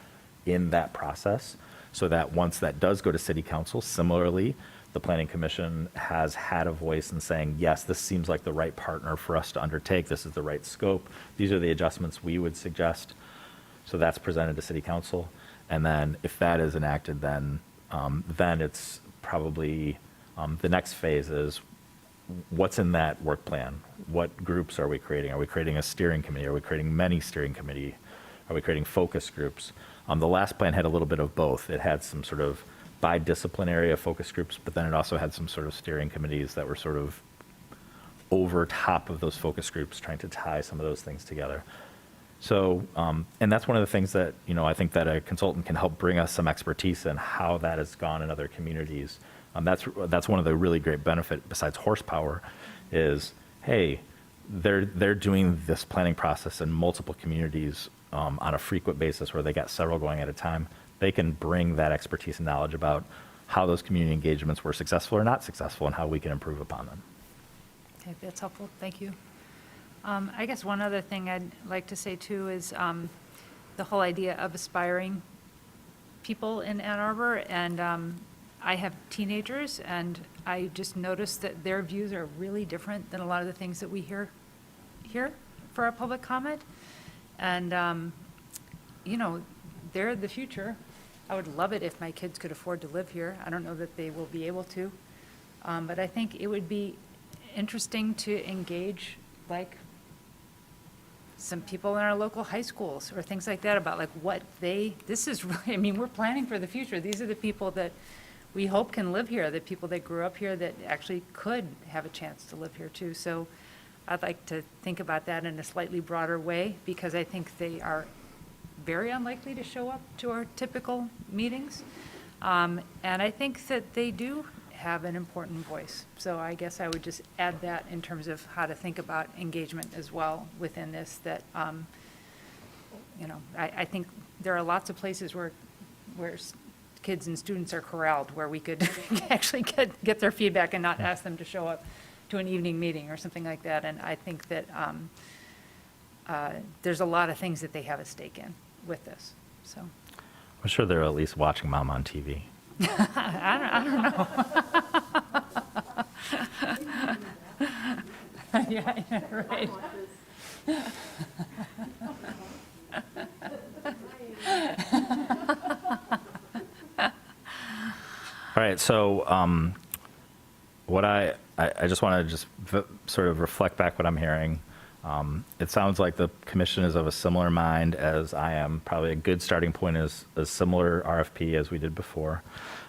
in that process, so that once that does go to city council, similarly, the planning commission has had a voice in saying, yes, this seems like the right partner for us to undertake. This is the right scope. These are the adjustments we would suggest. So that's presented to city council. And then if that is enacted, then it's probably the next phase is what's in that work plan? What groups are we creating? Are we creating a steering committee? Are we creating many steering committee? Are we creating focus groups? The last plan had a little bit of both. It had some sort of bi-discipline area focus groups, but then it also had some sort of steering committees that were sort of over top of those focus groups, trying to tie some of those things together. So, and that's one of the things that, I think that a consultant can help bring us some expertise in how that has gone in other communities. That's one of the really great benefit besides horsepower is, hey, they're doing this planning process in multiple communities on a frequent basis where they got several going at a time. They can bring that expertise and knowledge about how those community engagements were successful or not successful and how we can improve upon them. Okay, that's helpful. Thank you. I guess one other thing I'd like to say too is the whole idea of aspiring people in Ann Arbor, and I have teenagers, and I just noticed that their views are really different than a lot of the things that we hear here for our public comment. And, you know, they're the future. I would love it if my kids could afford to live here. I don't know that they will be able to. But I think it would be interesting to engage, like, some people in our local high schools or things like that about like what this is really, I mean, we're planning for the future. These are the people that we hope can live here, the people that grew up here that actually could have a chance to live here too. So I'd like to think about that in a slightly broader way, because I think they are very unlikely to show up to our typical meetings. And I think that they do have an important voice. So I guess I would just add that in terms of how to think about engagement as well within this, that, you know, I think there are lots of places where kids and students are corralled, where we could actually get their feedback and not ask them to show up to an evening meeting or something like that. And I think that there's a lot of things that they have a stake in with this, so. I'm sure they're at least watching Mom on TV. I don't know. Yeah, right. All right, so what I just want to sort of reflect back what I'm hearing. It sounds like the commission is of a similar mind as I am. Probably a good starting point is a similar RFP as we did before.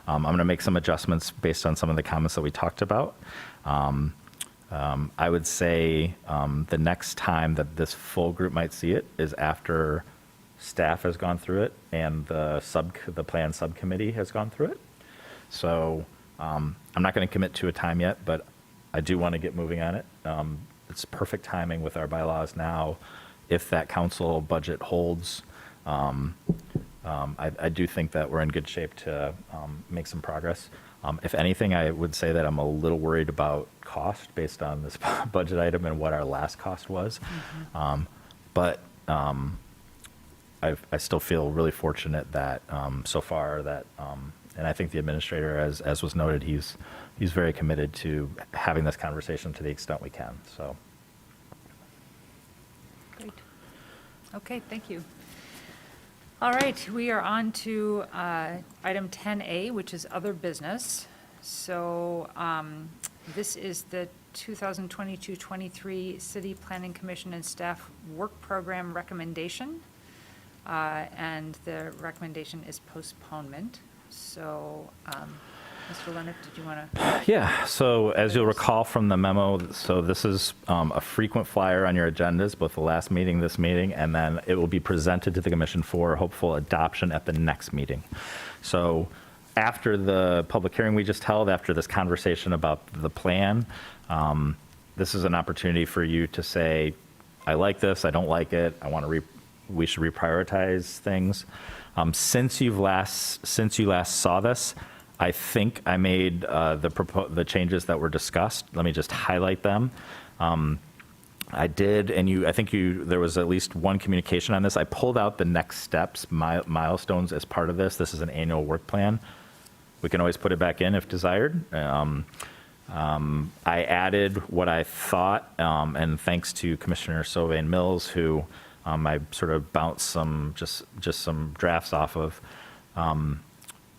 I'm going to make some adjustments based on some of the comments that we talked about. I would say the next time that this full group might see it is after staff has gone through it and the plan subcommittee has gone through it. So I'm not going to commit to a time yet, but I do want to get moving on it. It's perfect timing with our bylaws now. If that council budget holds, I do think that we're in good shape to make some progress. If anything, I would say that I'm a little worried about cost based on this budget item and what our last cost was. But I still feel really fortunate that so far that, and I think the administrator, as was noted, he's very committed to having this conversation to the extent we can, so. Great. Okay, thank you. All right, we are on to item 10A, which is other business. So this is the 2022-23 City Planning Commission and Staff Work Program recommendation. And the recommendation is postponement. So, Mr. Leonard, did you want to? Yeah, so as you'll recall from the memo, so this is a frequent flyer on your agendas, both the last meeting, this meeting, and then it will be presented to the commission for hopeful adoption at the next meeting. So after the public hearing we just held, after this conversation about the plan, this is an opportunity for you to say, I like this, I don't like it, I want to we should reprioritize things. Since you last saw this, I think I made the changes that were discussed. Let me just highlight them. I did, and I think there was at least one communication on this. I pulled out the next steps, milestones as part of this. This is an annual work plan. We can always put it back in if desired. I added what I thought, and thanks to Commissioner Sylvain Mills, who I sort of bounced some just some drafts off of.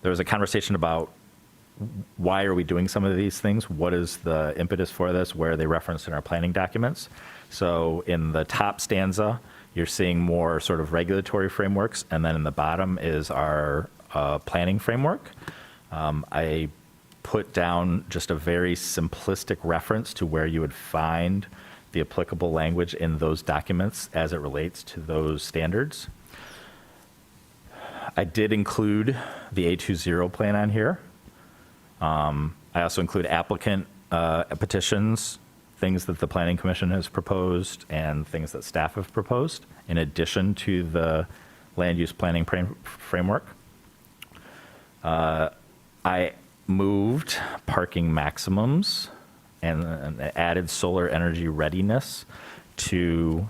There was a conversation about why are we doing some of these things? What is the impetus for this? Where are they referenced in our planning documents? So in the top stanza, you're seeing more sort of regulatory frameworks, and then in the bottom is our planning framework. I put down just a very simplistic reference to where you would find the applicable language in those documents as it relates to those standards. I did include the A20 plan on here. I also include applicant petitions, things that the Planning Commission has proposed and things that staff have proposed, in addition to the land use planning framework. I moved parking maximums and added solar energy readiness to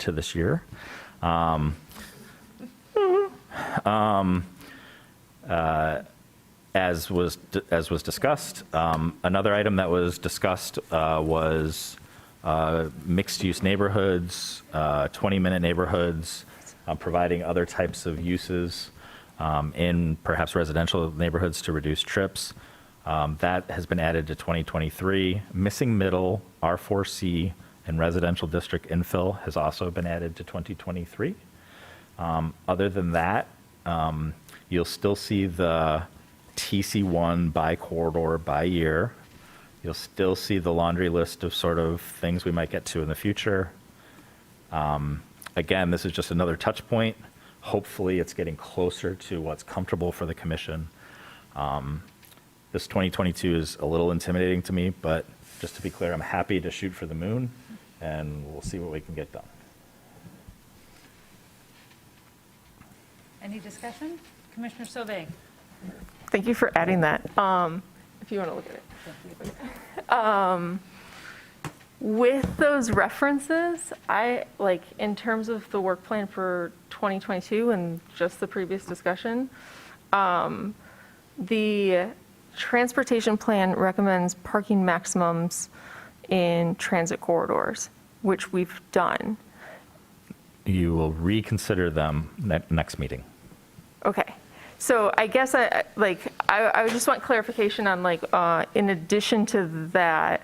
this year. as was discussed, another item that was discussed was mixed-use neighborhoods, 20-minute neighborhoods, providing other types of uses in perhaps residential neighborhoods to reduce trips. That has been added to 2023. Missing middle, R4C, and residential district infill has also been added to 2023. Other than that, you'll still see the TC1 by corridor by year. You'll still see the laundry list of sort of things we might get to in the future. Again, this is just another touch point. Hopefully it's getting closer to what's comfortable for the commission. This 2022 is a little intimidating to me, but just to be clear, I'm happy to shoot for the moon, and we'll see what we can get done. Any discussion? Commissioner Sauvé? Thank you for adding that. If you want to look at it. With those references, in terms of the work plan for 2022 and just the previous discussion, the transportation plan recommends parking maximums in transit corridors, which we've done. You will reconsider them next meeting. Okay. So I guess I just want clarification on in addition to that,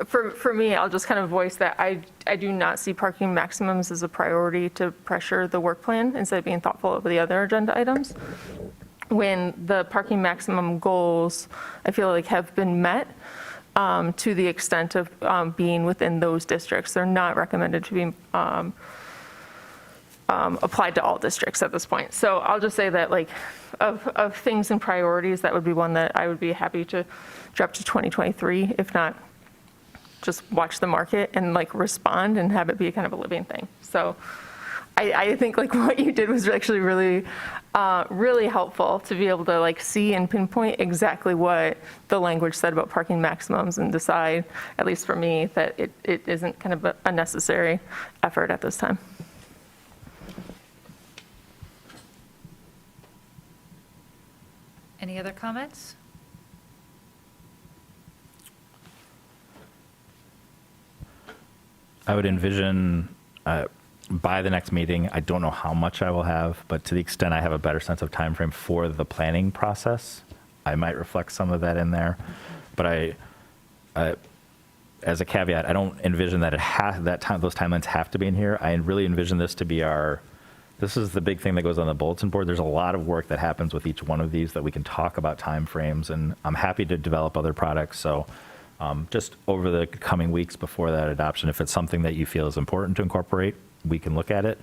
for me, I'll just kind of voice that I do not see parking maximums as a priority to pressure the work plan instead of being thoughtful of the other agenda items. When the parking maximum goals, I feel like have been met to the extent of being within those districts. They're not recommended to be applied to all districts at this point. So I'll just say that of things and priorities, that would be one that I would be happy to drop to 2023. If not, just watch the market and respond and have it be kind of a living thing. So I think what you did was actually really, really helpful to be able to see and pinpoint exactly what the language said about parking maximums and decide, at least for me, that it isn't kind of a necessary effort at this time. Any other comments? I would envision by the next meeting, I don't know how much I will have, but to the extent I have a better sense of time frame for the planning process, I might reflect some of that in there. But I as a caveat, I don't envision that those timelines have to be in here. I really envision this to be this is the big thing that goes on the bulletin board. There's a lot of work that happens with each one of these that we can talk about timeframes, and I'm happy to develop other products. So just over the coming weeks before that adoption, if it's something that you feel is important to incorporate, we can look at it.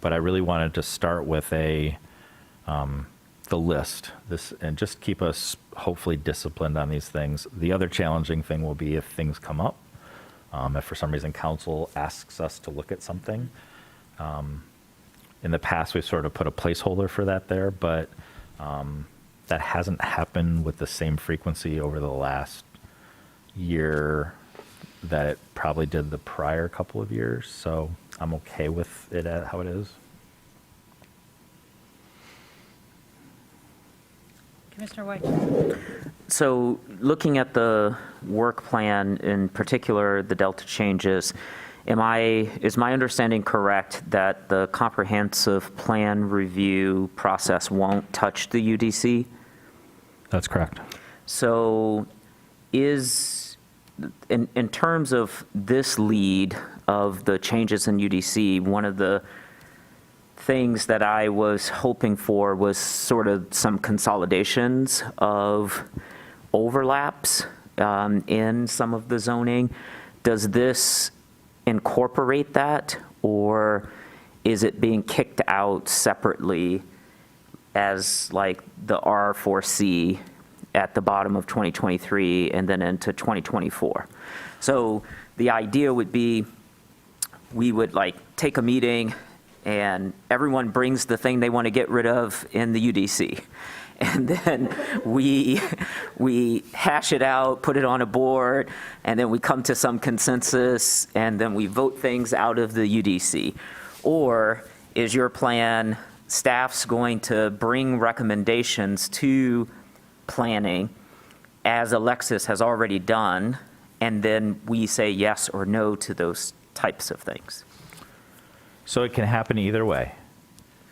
But I really wanted to start with the list, and just keep us hopefully disciplined on these things. The other challenging thing will be if things come up, if for some reason council asks us to look at something. In the past, we've sort of put a placeholder for that there, but that hasn't happened with the same frequency over the last year that it probably did the prior couple of years. So I'm okay with it at how it is. Commissioner White. So looking at the work plan, in particular, the delta changes, is my understanding correct that the comprehensive plan review process won't touch the UDC? That's correct. So in terms of this lead of the changes in UDC, one of the things that I was hoping for was sort of some consolidations of overlaps in some of the zoning. Does this incorporate that, or is it being kicked out separately as like the R4C at the bottom of 2023 and then into 2024? So the idea would be we would take a meeting and everyone brings the thing they want to get rid of in the UDC. And then we hash it out, put it on a board, and then we come to some consensus, and then we vote things out of the UDC. Or is your plan staff's going to bring recommendations to planning, as Alexis has already done, and then we say yes or no to those types of things? So it can happen either way.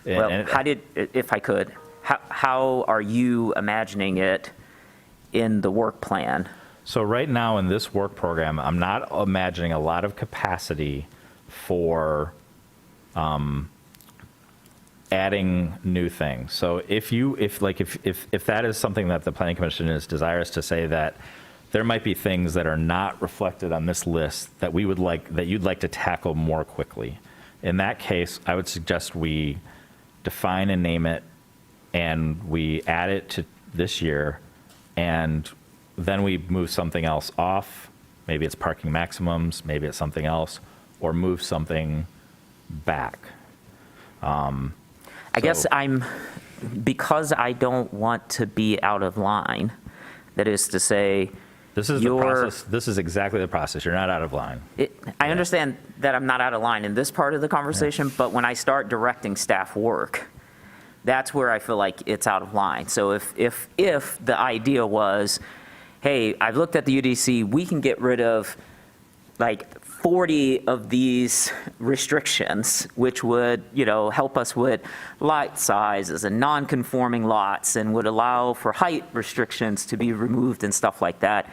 Well, And- if I could, how are you imagining it in the work plan? So right now in this work program, I'm not imagining a lot of capacity for adding new things. So if that is something that the Planning Commission is desirous to say, that there might be things that are not reflected on this list that you'd like to tackle more quickly. In that case, I would suggest we define and name it, and we add it to this year, and then we move something else off. Maybe it's parking maximums, maybe it's something else, or move something back. I guess because I don't want to be out of line, that is to say, This is the process. This is exactly the process. You're not out of line. I understand that I'm not out of line in this part of the conversation, but when I start directing staff work, that's where I feel like it's out of line. So if the idea was, hey, I've looked at the UDC, we can get rid of like 40 of these restrictions, which would, help us with lot sizes and non-conforming lots, and would allow for height restrictions to be removed and stuff like that.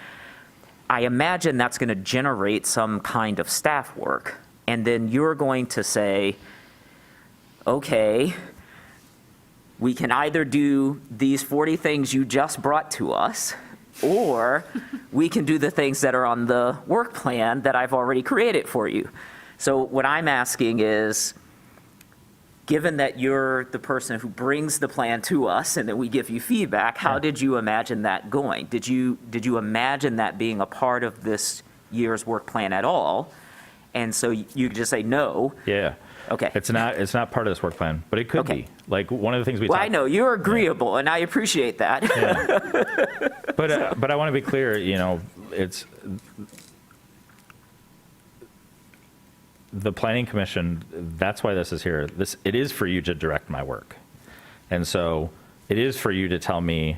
I imagine that's going to generate some kind of staff work. And then you're going to say, okay, we can either do these 40 things you just brought to us, or we can do the things that are on the work plan that I've already created for you. So what I'm asking is, given that you're the person who brings the plan to us and then we give you feedback, how did you imagine that going? Did you imagine that being a part of this year's work plan at all? And so you could just say no. Yeah. Okay. It's not part of this work plan, but it could be. Like one of the things we Well, I know you're agreeable, and I appreciate that. Yeah. But I want to be clear, it's the Planning Commission, that's why this is here. It is for you to direct my work. And so it is for you to tell me,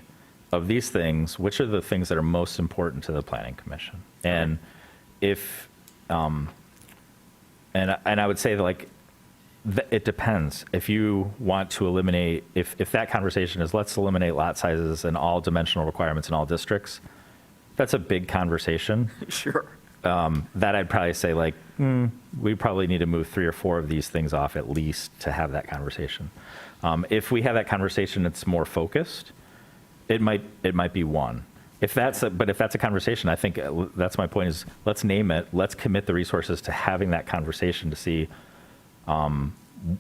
of these things, which are the things that are most important to the Planning Commission. And if, and I would say it depends. If you want to eliminate, if that conversation is let's eliminate lot sizes and all dimensional requirements in all districts, that's a big conversation. Sure. That I'd probably say we probably need to move 3 or 4 of these things off at least to have that conversation. If we have that conversation, it's more focused. It might be one. But if that's a conversation, I think that's my point is let's name it. Let's commit the resources to having that conversation to see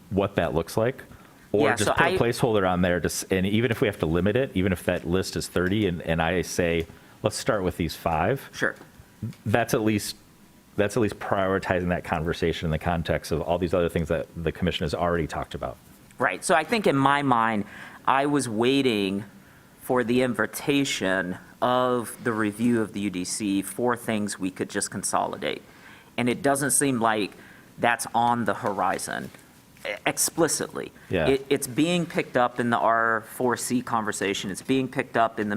what that looks like, or just put a placeholder on there. And even if we have to limit it, even if that list is 30, and I say let's start with these 5. Sure. That's at least prioritizing that conversation in the context of all these other things that the commission has already talked about. Right. So I think in my mind, I was waiting for the invitation of the review of the UDC for things we could just consolidate. And it doesn't seem like that's on the horizon explicitly. Yeah. It's being picked up in the R4C conversation. It's being picked up in the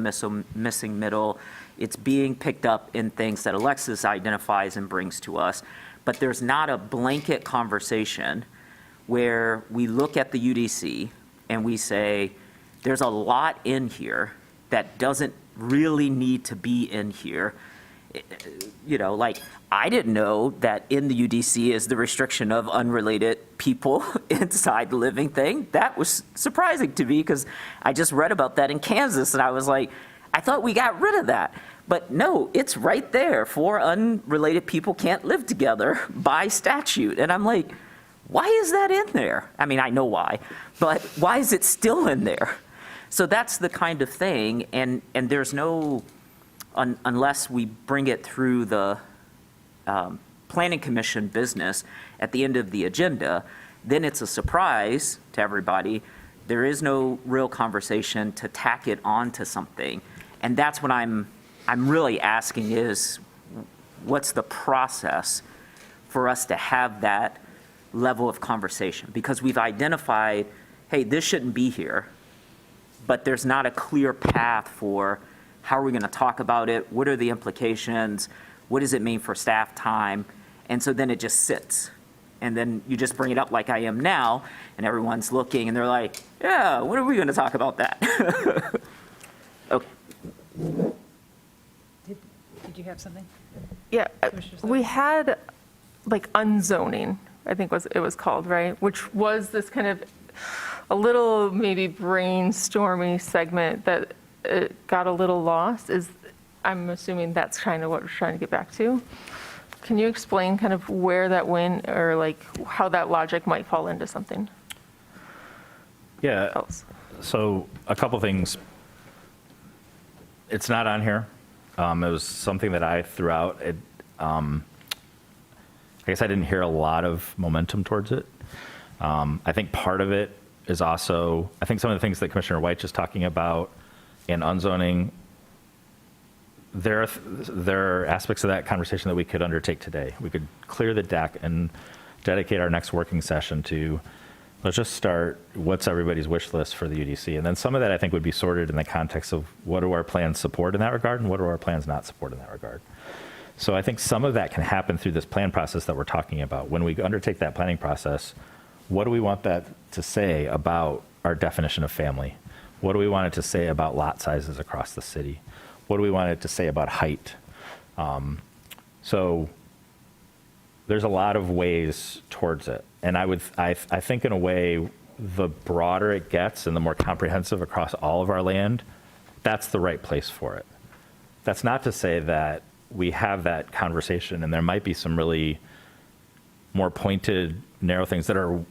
missing middle. It's being picked up in things that Alexis identifies and brings to us. But there's not a blanket conversation where we look at the UDC and we say, there's a lot in here that doesn't really need to be in here. I didn't know that in the UDC is the restriction of unrelated people inside the living thing. That was surprising to me because I just read about that in Kansas and I was like, I thought we got rid of that. But no, it's right there. 4 unrelated people can't live together by statute. And I'm like, why is that in there? I mean, I know why, but why is it still in there? So that's the kind of thing, and there's no, unless we bring it through the Planning Commission business at the end of the agenda, then it's a surprise to everybody. There is no real conversation to tack it onto something. And that's what I'm really asking is, what's the process for us to have that level of conversation? Because we've identified hey, this shouldn't be here, but there's not a clear path for how are we going to talk about it? What are the implications? What does it mean for staff time? And so then it just sits. And then you just bring it up like I am now, and everyone's looking, and they're like, yeah, when are we going to talk about that? Okay. Did you have something? Yeah, Commissioner Sutton? we had like unzoning, I think it was called, right? Which was this kind of a little maybe brainstormy segment that it got a little lost. I'm assuming that's kind of what we're trying to get back to. Can you explain kind of where that went, or like how that logic might fall into something Yeah, else? so a couple things. It's not on here. It was something that I threw out. I guess I didn't hear a lot of momentum towards it. I think part of it is also, I think some of the things that Commissioner White is talking about in unzoning, there are aspects of that conversation that we could undertake today. We could clear the deck and dedicate our next working session to, let's just start, what's everybody's wish list for the UDC? And then some of that I think would be sorted in the context of what do our plans support in that regard and what do our plans not support in that regard. So I think some of that can happen through this plan process that we're talking about. When we undertake that planning process, what do we want that to say about our definition of family? What do we want it to say about lot sizes across the city? What do we want it to say about height? So there's a lot of ways towards it. And I think in a way, the broader it gets and the more comprehensive across all of our land, that's the right place for it. That's not to say that we have that conversation and there might be some really more pointed, narrow things that are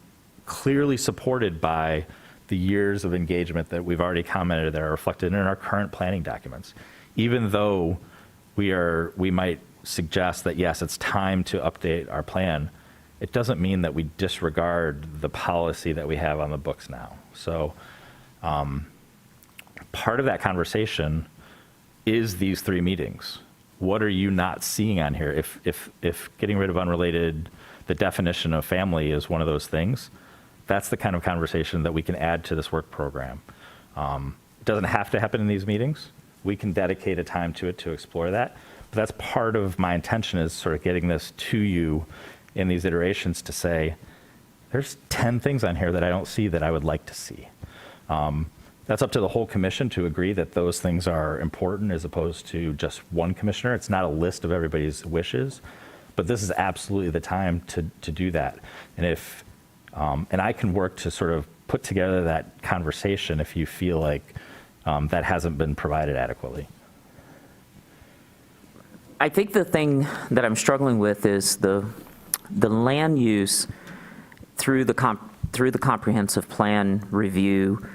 clearly supported by the years of engagement that we've already commented that are reflected in our current planning documents. Even though we might suggest that, yes, it's time to update our plan, it doesn't mean that we disregard the policy that we have on the books now. So part of that conversation is these 3 meetings. What are you not seeing on here? If getting rid of unrelated, the definition of family is one of those things, that's the kind of conversation that we can add to this work program. It doesn't have to happen in these meetings. We can dedicate a time to it to explore that. But that's part of my intention, is sort of getting this to you in these iterations to say, there's 10 things on here that I don't see that I would like to see. That's up to the whole commission to agree that those things are important as opposed to just one commissioner. It's not a list of everybody's wishes, but this is absolutely the time to do that. And I can work to sort of put together that conversation if you feel like that hasn't been provided adequately. I think the thing that I'm struggling with is the land use through the comprehensive plan review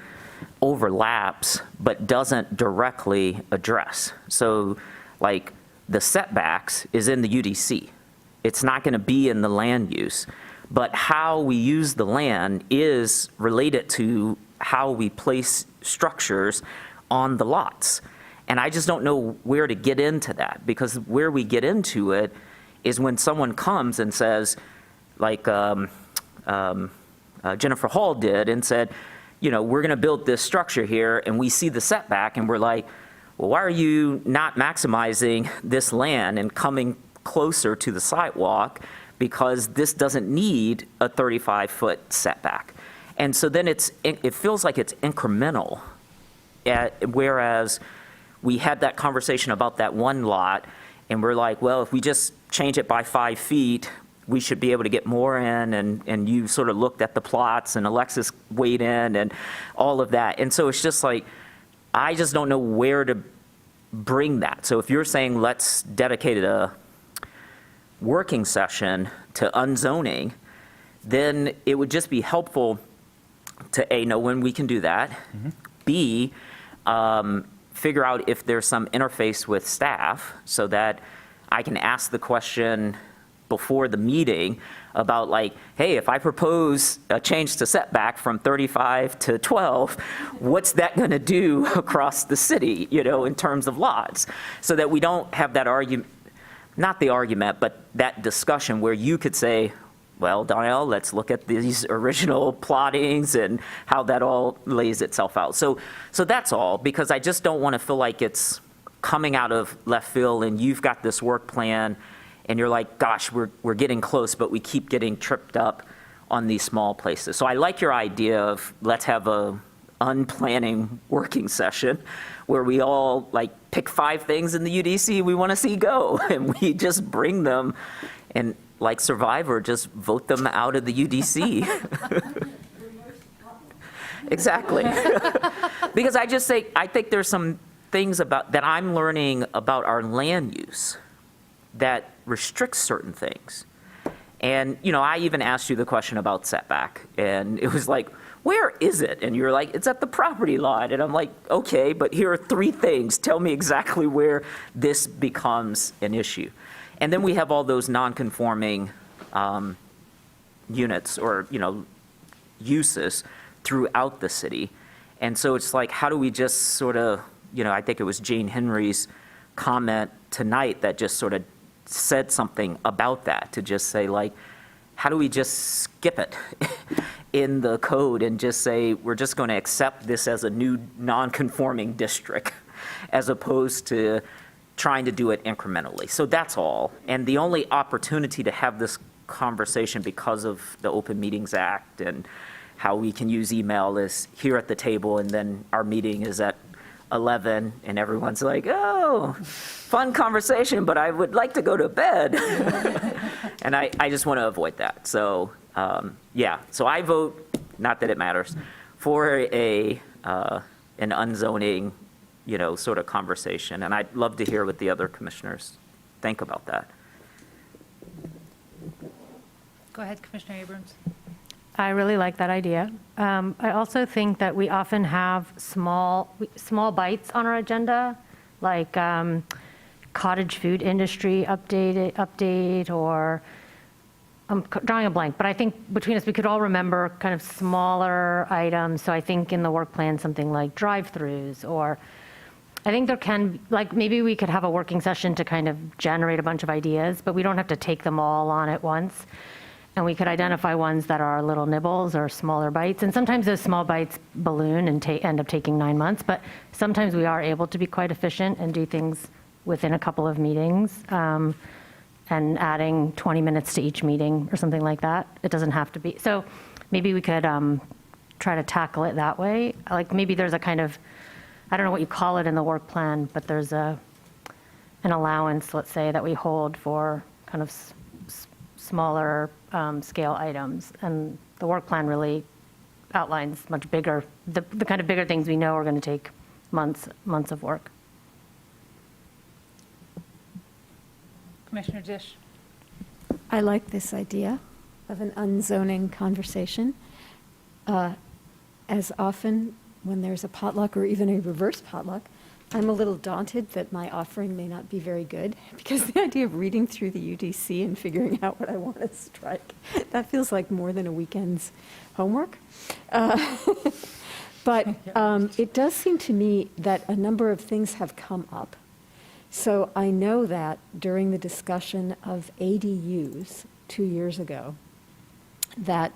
overlaps, but doesn't directly address. So like the setbacks is in the UDC. It's not going to be in the land use, but how we use the land is related to how we place structures on the lots. And I just don't know where to get into that, because where we get into it is when someone comes and says, like Jennifer Hall did, and said, you know, we're going to build this structure here, and we see the setback, and we're like, well, why are you not maximizing this land and coming closer to the sidewalk? Because this doesn't need a 35-foot setback. And so then it feels like it's incremental, whereas we had that conversation about that one lot, and we're like, well, if we just change it by 5 feet, we should be able to get more in, and you sort of looked at the plots, and Alexis weighed in, and all of that. And so it's just like, I just don't know where to bring that. So if you're saying let's dedicate a working session to unzoning, then it would just be helpful to A, know when we can do that, B, figure out if there's some interface with staff so that I can ask the question before the meeting about, like, hey, if I propose a change to setback from 35 to 12, what's that going to do across the city, you know, in terms of lots, so that we don't have that argument, not the argument, but that discussion where you could say, well, Donnell, let's look at these original plottings and how that all lays itself out. So that's all, because I just don't want to feel like it's coming out of left field and you've got this work plan and you're like, gosh, we're getting close, but we keep getting tripped up on these small places. So I like your idea of let's have a unplanning working session where we all like pick 5 things in the UDC we want to see go, and we just bring them and like Survivor, just vote them out of the UDC. Exactly. Because I think there's some things about that I'm learning about our land use that restricts certain things. And, I even asked you the question about setback, and it was like, where is it? And you're like, it's at the property line. And I'm like, okay, but here are 3 things. Tell me exactly where this becomes an issue. And then we have all those non-conforming units or, uses throughout the city. And so it's like, how do we just sort of, I think it was Jane Henry's comment tonight that just sort of said something about that, to just say, like, how do we just skip it in the code and just say, we're just going to accept this as a new non-conforming district, as opposed to trying to do it incrementally. So that's all. And the only opportunity to have this conversation because of the Open Meetings Act and how we can use email is here at the table, and then our meeting is at 11, and everyone's like, oh, fun conversation, but I would like to go to bed. And I just want to avoid that. So, so I vote, not that it matters, for an unzoning, sort of conversation. And I'd love to hear what the other commissioners think about that. Go ahead, Commissioner Abrams. I really like that idea. I also think that we often have small bites on our agenda, like cottage food industry update, or I'm drawing a blank, but I think between us, we could all remember kind of smaller items. So I think in the work plan, something like drive-throughs, or I think there can, like, maybe we could have a working session to kind of generate a bunch of ideas, but we don't have to take them all on at once. And we could identify ones that are little nibbles or smaller bites. And sometimes those small bites balloon and end up taking 9 months, but sometimes we are able to be quite efficient and do things within a couple of meetings, and adding 20 minutes to each meeting or something like that. It doesn't have to be. So maybe we could try to tackle it that way. Like maybe there's a kind of, I don't know what you call it in the work plan, but there's an allowance, let's say, that we hold for kind of smaller scale items. And the work plan really outlines much bigger, the kind of bigger things we know are going to take months of work. Commissioner Dish. I like this idea of an unzoning conversation. As often when there's a potluck or even a reverse potluck, I'm a little daunted that my offering may not be very good, because the idea of reading through the UDC and figuring out what I want to strike, that feels like more than a weekend's homework. But it does seem to me that a number of things have come up. So I know that during the discussion of ADUs 2 years ago, that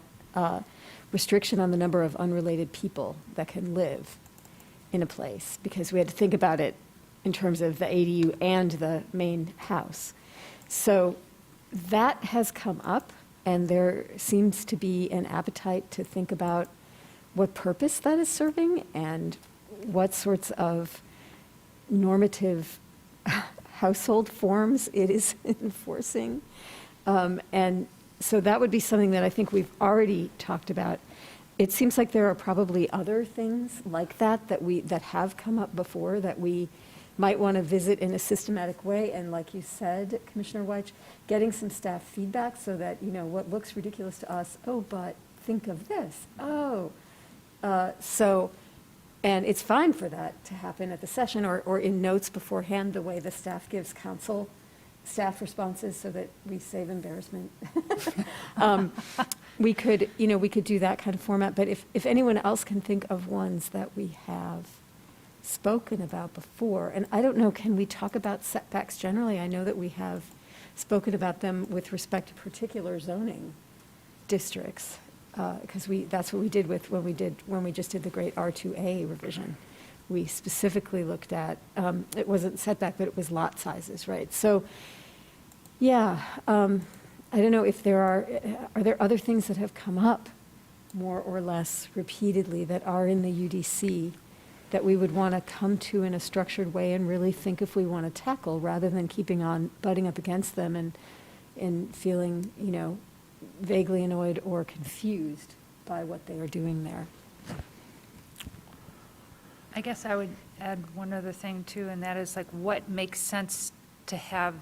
restriction on the number of unrelated people that can live in a place, because we had to think about it in terms of the ADU and the main house. So that has come up, and there seems to be an appetite to think about what purpose that is serving and what sorts of normative household forms it is enforcing. And so that would be something that I think we've already talked about. It seems like there are probably other things like that that have come up before that we might want to visit in a systematic way. And like you said, Commissioner Weich, getting some staff feedback so that, what looks ridiculous to us, oh, but think of this, and it's fine for that to happen at the session or in notes beforehand, the way the staff gives council staff responses so that we save embarrassment. We could do that kind of format, but if anyone else can think of ones that we have spoken about before, and I don't know, can we talk about setbacks generally? I know that we have spoken about them with respect to particular zoning districts, because that's what we did when we just did the great R2A revision. We specifically looked at, it wasn't setback, but it was lot sizes, right? So, yeah, I don't know if are there other things that have come up more or less repeatedly that are in the UDC that we would want to come to in a structured way and really think if we want to tackle, rather than keeping on butting up against them and feeling, vaguely annoyed or confused by what they are doing there. I guess I would add one other thing too, and that is like what makes sense to have,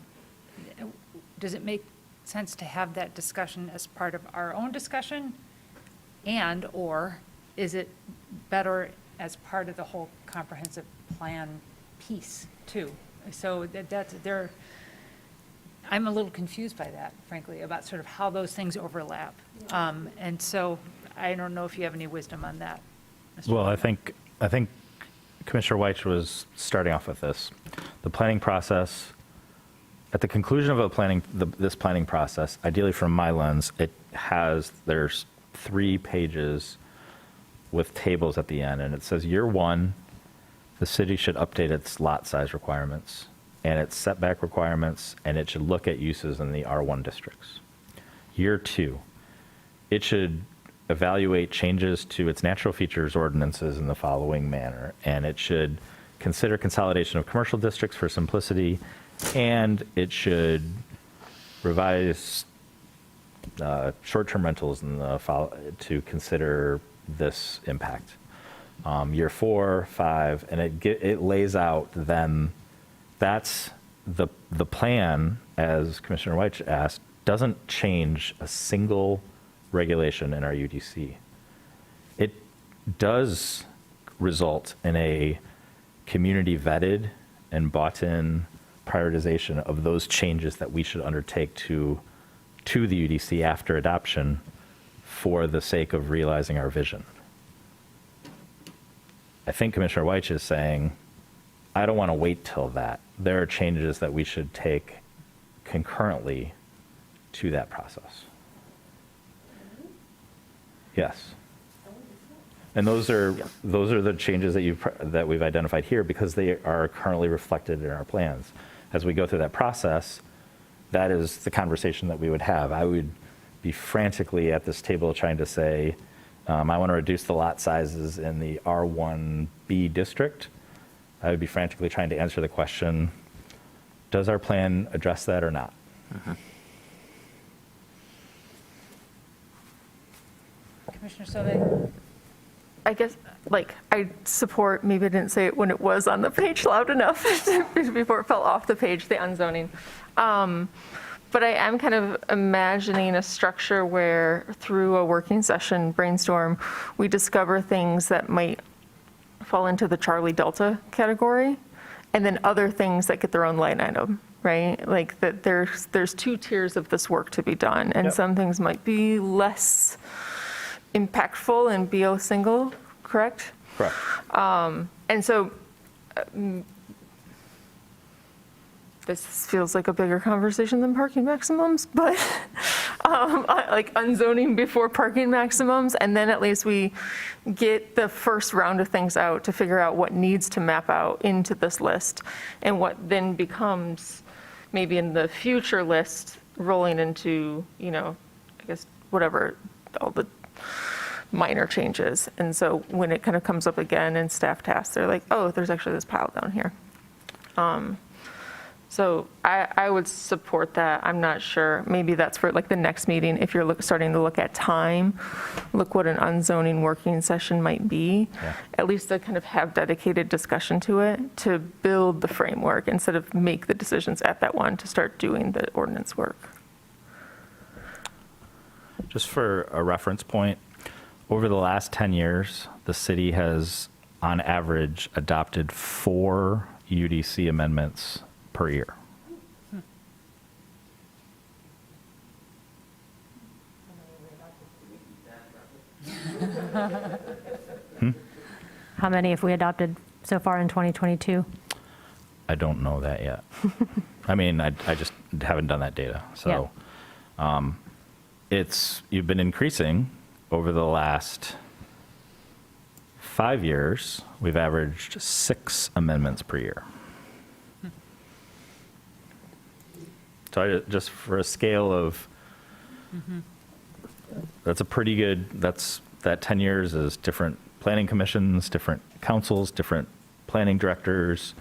does it make sense to have that discussion as part of our own discussion? Or is it better as part of the whole comprehensive plan piece too? So I'm a little confused by that, frankly, about sort of how those things overlap. And so I don't know if you have any wisdom on that. Mr. Well, I Wagner. think Commissioner Weich was starting off with this. The planning process, at the conclusion of this planning process, ideally from my lens, there's 3 pages with tables at the end, and it says year 1, the city should update its lot size requirements and its setback requirements, and it should look at uses in the R1 districts. Year 2, it should evaluate changes to its natural features ordinances in the following manner, and it should consider consolidation of commercial districts for simplicity, and it should revise short-term rentals to consider this impact. Year 4, 5, and it lays out then, that's the plan, as Commissioner Weich asked, doesn't change a single regulation in our UDC. It does result in a community vetted and bought in prioritization of those changes that we should undertake to the UDC after adoption for the sake of realizing our vision. I think Commissioner Weich is saying, I don't want to wait till that. There are changes that we should take concurrently to that process. Yes. And those are the changes that we've identified here because they are currently reflected in our plans. As we go through that process, that is the conversation that we would have. I would be frantically at this table trying to say, I want to reduce the lot sizes in the R1B district. I would be frantically trying to answer the question, does our plan address that or not? Commissioner Sauvé? I guess, I support, maybe I didn't say it when it was on the page loud enough before it fell off the page, the unzoning. But I am kind of imagining a structure where through a working session brainstorm, we discover things that might fall into the Charlie Delta category, and then other things that get their own line item, right? Like that there's 2 tiers of this work to be done, and some things might be less impactful and be a single, correct? Correct. And so this feels like a bigger conversation than parking maximums, but like unzoning before parking maximums, and then at least we get the first round of things out to figure out what needs to map out into this list, and what then becomes maybe in the future list rolling into, I guess, whatever, all the minor changes. And so when it kind of comes up again in staff tasks, they're like, oh, there's actually this pile down here. So I would support that. I'm not sure. Maybe that's for like the next meeting. If you're starting to look at time, look what an unzoning working session might be. At least to kind of have dedicated discussion to it, to build the framework instead of make the decisions at that one to start doing the ordinance work. Just for a reference point, over the last 10 years, the city has, on average, adopted 4 UDC amendments per year. How many have we adopted so far in 2022? I don't know that yet. I mean, I just haven't done that data. So you've been increasing over the last 5 years. We've averaged 6 amendments per year. So just for a scale of, that's a pretty good, that 10 years is different planning commissions, different councils, different planning directors.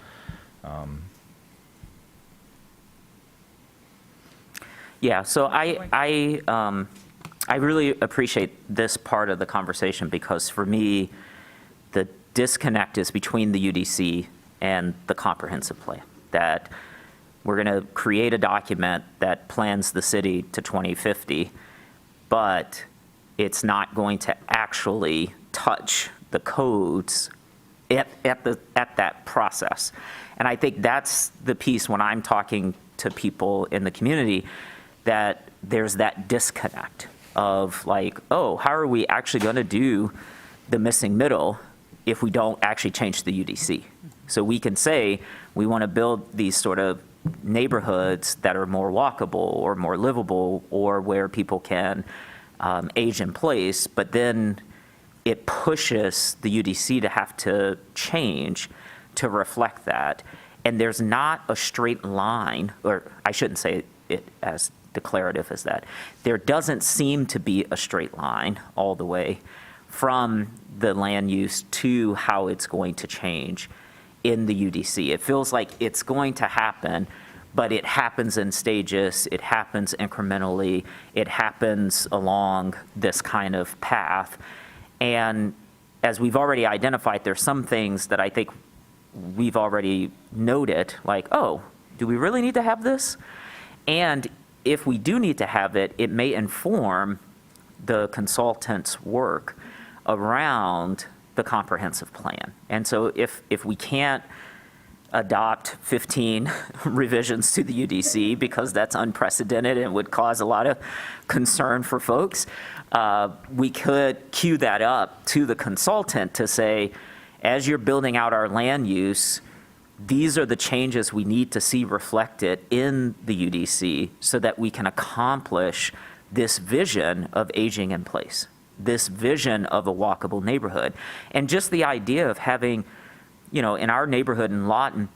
Yeah, so I really appreciate this part of the conversation, because for me, the disconnect is between the UDC and the comprehensive plan. That we're going to create a document that plans the city to 2050, but it's not going to actually touch the codes at that process. And I think that's the piece when I'm talking to people in the community, that there's that disconnect of like, oh, how are we actually going to do the missing middle if we don't actually change the UDC? So we can say we want to build these sort of neighborhoods that are more walkable or more livable, or where people can age in place, but then it pushes the UDC to have to change to reflect that. And there's not a straight line, or I shouldn't say it as declarative as that. There doesn't seem to be a straight line all the way from the land use to how it's going to change in the UDC. It feels like it's going to happen, but it happens in stages, it happens incrementally, it happens along this kind of path. And as we've already identified, there's some things that I think we've already noted, like, oh, do we really need to have this? And if we do need to have it, it may inform the consultant's work around the comprehensive plan. And so if we can't adopt 15 revisions to the UDC, because that's unprecedented and would cause a lot of concern for folks, we could cue that up to the consultant to say, as you're building out our land use, these are the changes we need to see reflected in the UDC so that we can accomplish this vision of aging in place, this vision of a walkable neighborhood. And just the idea of having, in our neighborhood in Lawton,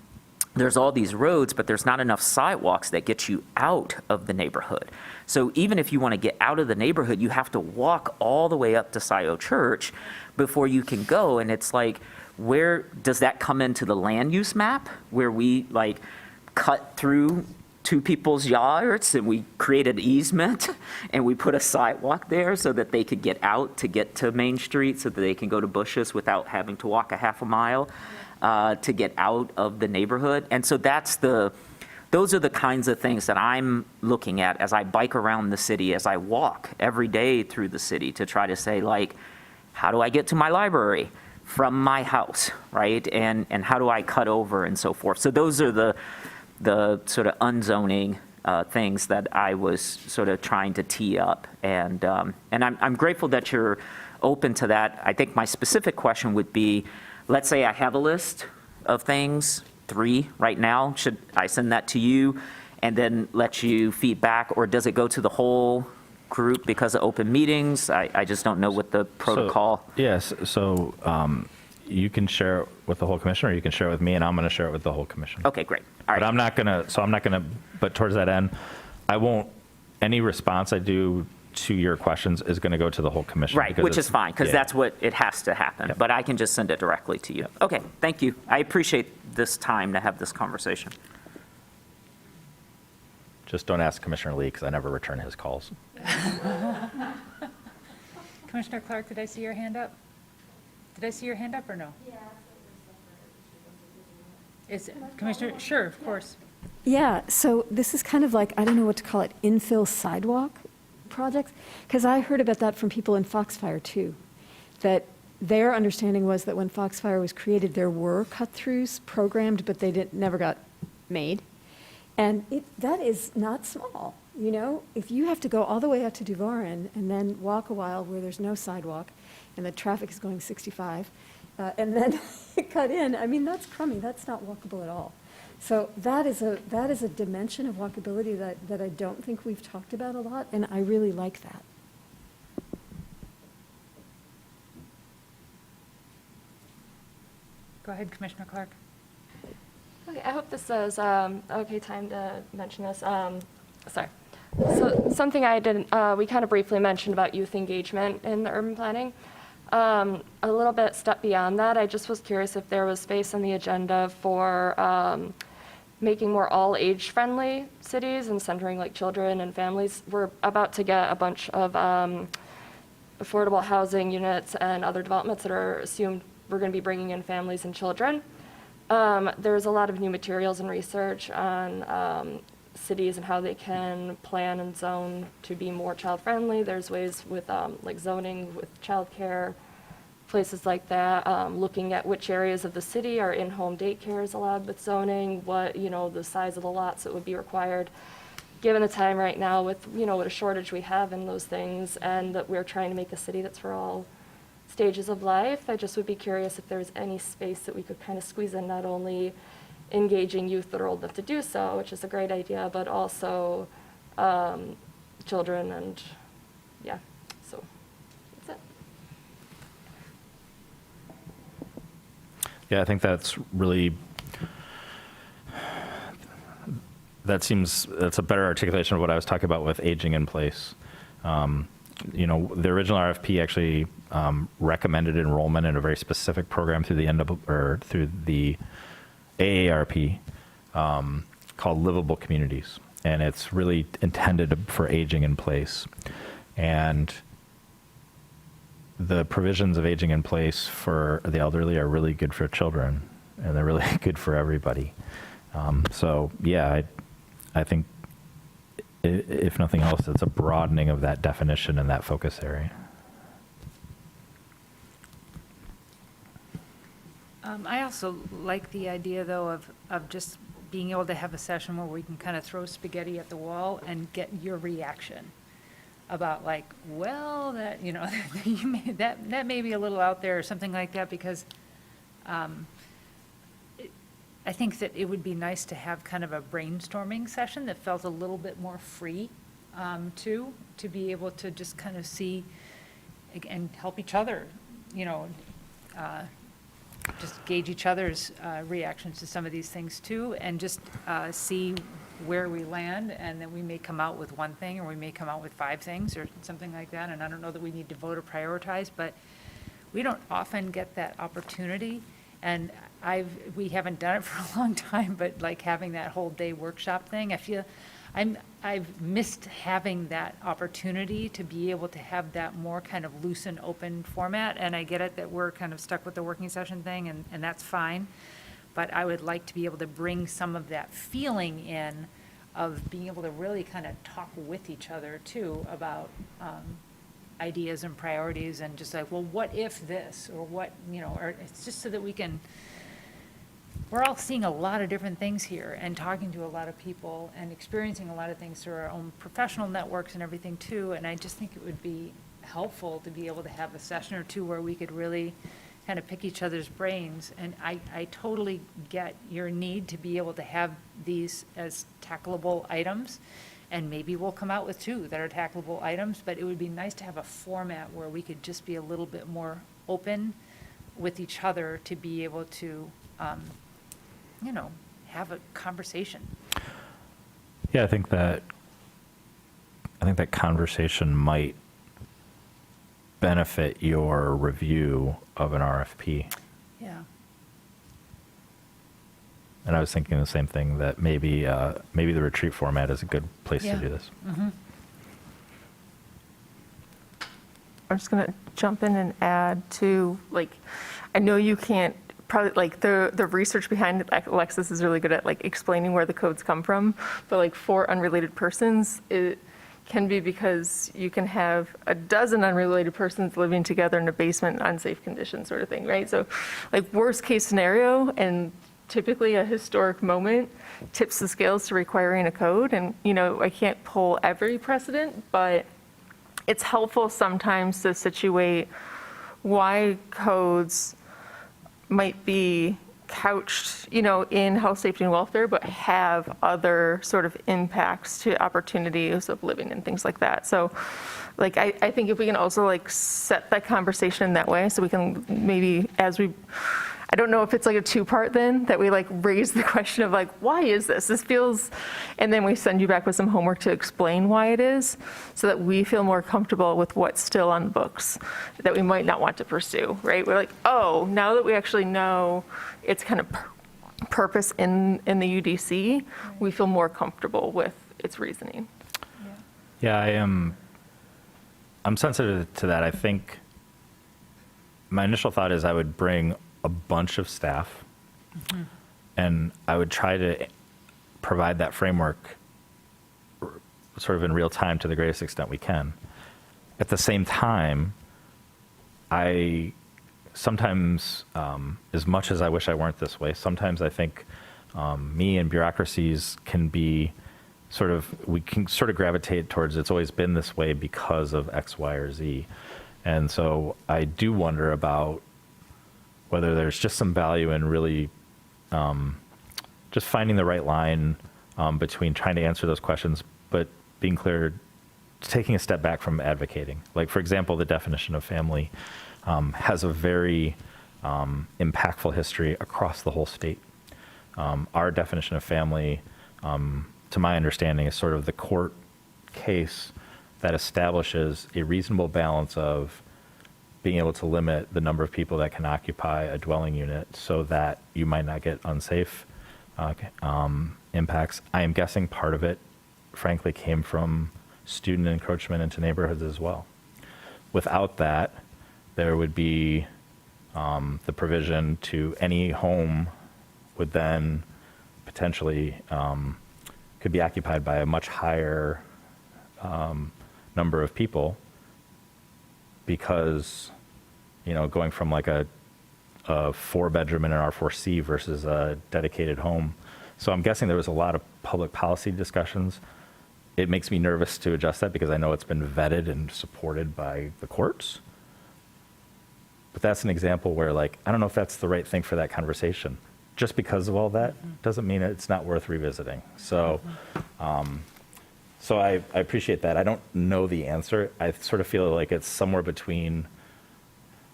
there's all these roads, but there's not enough sidewalks that get you out of the neighborhood. So even if you want to get out of the neighborhood, you have to walk all the way up to Scioto Church before you can go. And it's like, where does that come into the land use map, where we cut through two people's yards and we create an easement and we put a sidewalk there so that they could get out to get to Main Street, so that they can go to Bushes without having to walk a half a mile to get out of the neighborhood? And so those are the kinds of things that I'm looking at as I bike around the city, as I walk every day through the city, to try to say, how do I get to my library from my house, right? And how do I cut over and so forth? So those are the sort of unzoning things that I was sort of trying to tee up. And I'm grateful that you're open to that. I think my specific question would be, let's say I have a list of things, 3 right now. Should I send that to you and then let you feedback, or does it go to the whole group because of open meetings? I just don't know what the protocol. Yes, so you can share it with the whole commission, or you can share it with me, and I'm going to share it with the whole commission. Okay, great. All right. But I'm not going to, but towards that end, any response I do to your questions is going to go to the whole commission. Right, which is fine, because that's what it has to happen. Yep. But I can just send it directly to you. Okay, thank you. I appreciate this time to have this conversation. Just don't ask Commissioner Lee, because I never return his calls. Commissioner Clark, did I see your hand up? Did I see your hand up or no? Yeah. Is it, Commissioner? Sure, of course. Yeah, so this is kind of like, I don't know what to call it, infill sidewalk projects? Because I heard about that from people in Foxfire too, that their understanding was that when Foxfire was created, there were cut-throughs programmed, but they never got made. And that is not small, If you have to go all the way out to Duvarin and then walk a while where there's no sidewalk and the traffic is going 65, and then cut in, that's crummy. That's not walkable at all. So that is a dimension of walkability that I don't think we've talked about a lot, and I really like that. Go ahead, Commissioner Clark. Okay, I hope this is okay time to mention this. Sorry. So something I didn't, we kind of briefly mentioned about youth engagement in the urban planning. A little bit step beyond that, I just was curious if there was space on the agenda for making more all-age friendly cities and centering like children and families. We're about to get a bunch of affordable housing units and other developments that are assumed we're going to be bringing in families and children. There's a lot of new materials and research on cities and how they can plan and zone to be more child-friendly. There's ways with like zoning with childcare, places like that, looking at which areas of the city are in-home daycare is allowed with zoning, what, the size of the lots that would be required. Given the time right now with, what a shortage we have in those things, and that we're trying to make a city that's for all stages of life, I just would be curious if there's any space that we could kind of squeeze in, not only engaging youth that are old enough to do so, which is a great idea, but also children and, yeah, so that's it. Yeah, I think that's really, that's a better articulation of what I was talking about with aging in place. The original RFP actually recommended enrollment in a very specific program through the AARP called Livable Communities, and it's really intended for aging in place. And the provisions of aging in place for the elderly are really good for children, and they're really good for everybody. So yeah, I think if nothing else, it's a broadening of that definition and that focus area. I also like the idea, though, of just being able to have a session where we can kind of throw spaghetti at the wall and get your reaction about, like, well, that, that may be a little out there or something like that, because I think that it would be nice to have kind of a brainstorming session that felt a little bit more free, too, to be able to just kind of see and help each other, just gauge each other's reactions to some of these things too, and just see where we land, and then we may come out with one thing, or we may come out with 5 things, or something like that. And I don't know that we need to vote or prioritize, but we don't often get that opportunity. And we haven't done it for a long time, but like having that whole day workshop thing, I feel I've missed having that opportunity to be able to have that more kind of loose and open format. And I get it that we're kind of stuck with the working session thing, and that's fine. But I would like to be able to bring some of that feeling in of being able to really kind of talk with each other too about ideas and priorities, and just like, well, what if this, or what, or it's just so that we're all seeing a lot of different things here and talking to a lot of people and experiencing a lot of things through our own professional networks and everything too. And I just think it would be helpful to be able to have a session or two where we could really kind of pick each other's brains. And I totally get your need to be able to have these as tackleable items. And maybe we'll come out with 2 that are tackleable items, but it would be nice to have a format where we could just be a little bit more open with each other to be able to have a conversation. Yeah, I think that conversation might benefit your review of an RFP. Yeah. And I was thinking the same thing, that maybe the retreat format is a good place to do this. Mm-hmm. I'm just going to jump in and add to, I know you can't, probably, the research behind it, Alexis is really good at, explaining where the codes come from, but, for unrelated persons, it can be because you can have a dozen unrelated persons living together in a basement in unsafe conditions, sort of thing, right? So, worst case scenario, and typically a historic moment tips the scales to requiring a code. And, I can't pull every precedent, but it's helpful sometimes to situate why codes might be couched, in health, safety, and welfare, but have other sort of impacts to opportunities of living and things like that. So, like, I think if we can also, like, set that conversation in that way, so we can maybe, I don't know if it's like a two-part then, that we like raise the question of like, why is this? This feels, and then we send you back with some homework to explain why it is, so that we feel more comfortable with what's still on the books that we might not want to pursue, right? We're like, oh, now that we actually know its kind of purpose in the UDC, we feel more comfortable with its reasoning. Yeah, I'm sensitive to that. I think my initial thought is I would bring a bunch of staff, and I would try to provide that framework sort of in real time to the greatest extent we can. At the same time, I sometimes, as much as I wish I weren't this way, sometimes I think me and bureaucracies can be we can sort of gravitate towards it's always been this way because of X, Y, or Z. And so I do wonder about whether there's just some value in really just finding the right line between trying to answer those questions, but being clear, taking a step back from advocating. Like, for example, the definition of family has a very impactful history across the whole state. Our definition of family, to my understanding, is sort of the court case that establishes a reasonable balance of being able to limit the number of people that can occupy a dwelling unit so that you might not get unsafe impacts. I am guessing part of it, frankly, came from student encroachment into neighborhoods as well. Without that, there would be the provision to any home would then potentially could be occupied by a much higher number of people, because, going from like a 4-bedroom in an R4C versus a dedicated home. So I'm guessing there was a lot of public policy discussions. It makes me nervous to adjust that because I know it's been vetted and supported by the courts. But that's an example where, like, I don't know if that's the right thing for that conversation. Just because of all that doesn't mean it's not worth revisiting. So, so I appreciate that. I don't know the answer. I sort of feel like it's somewhere between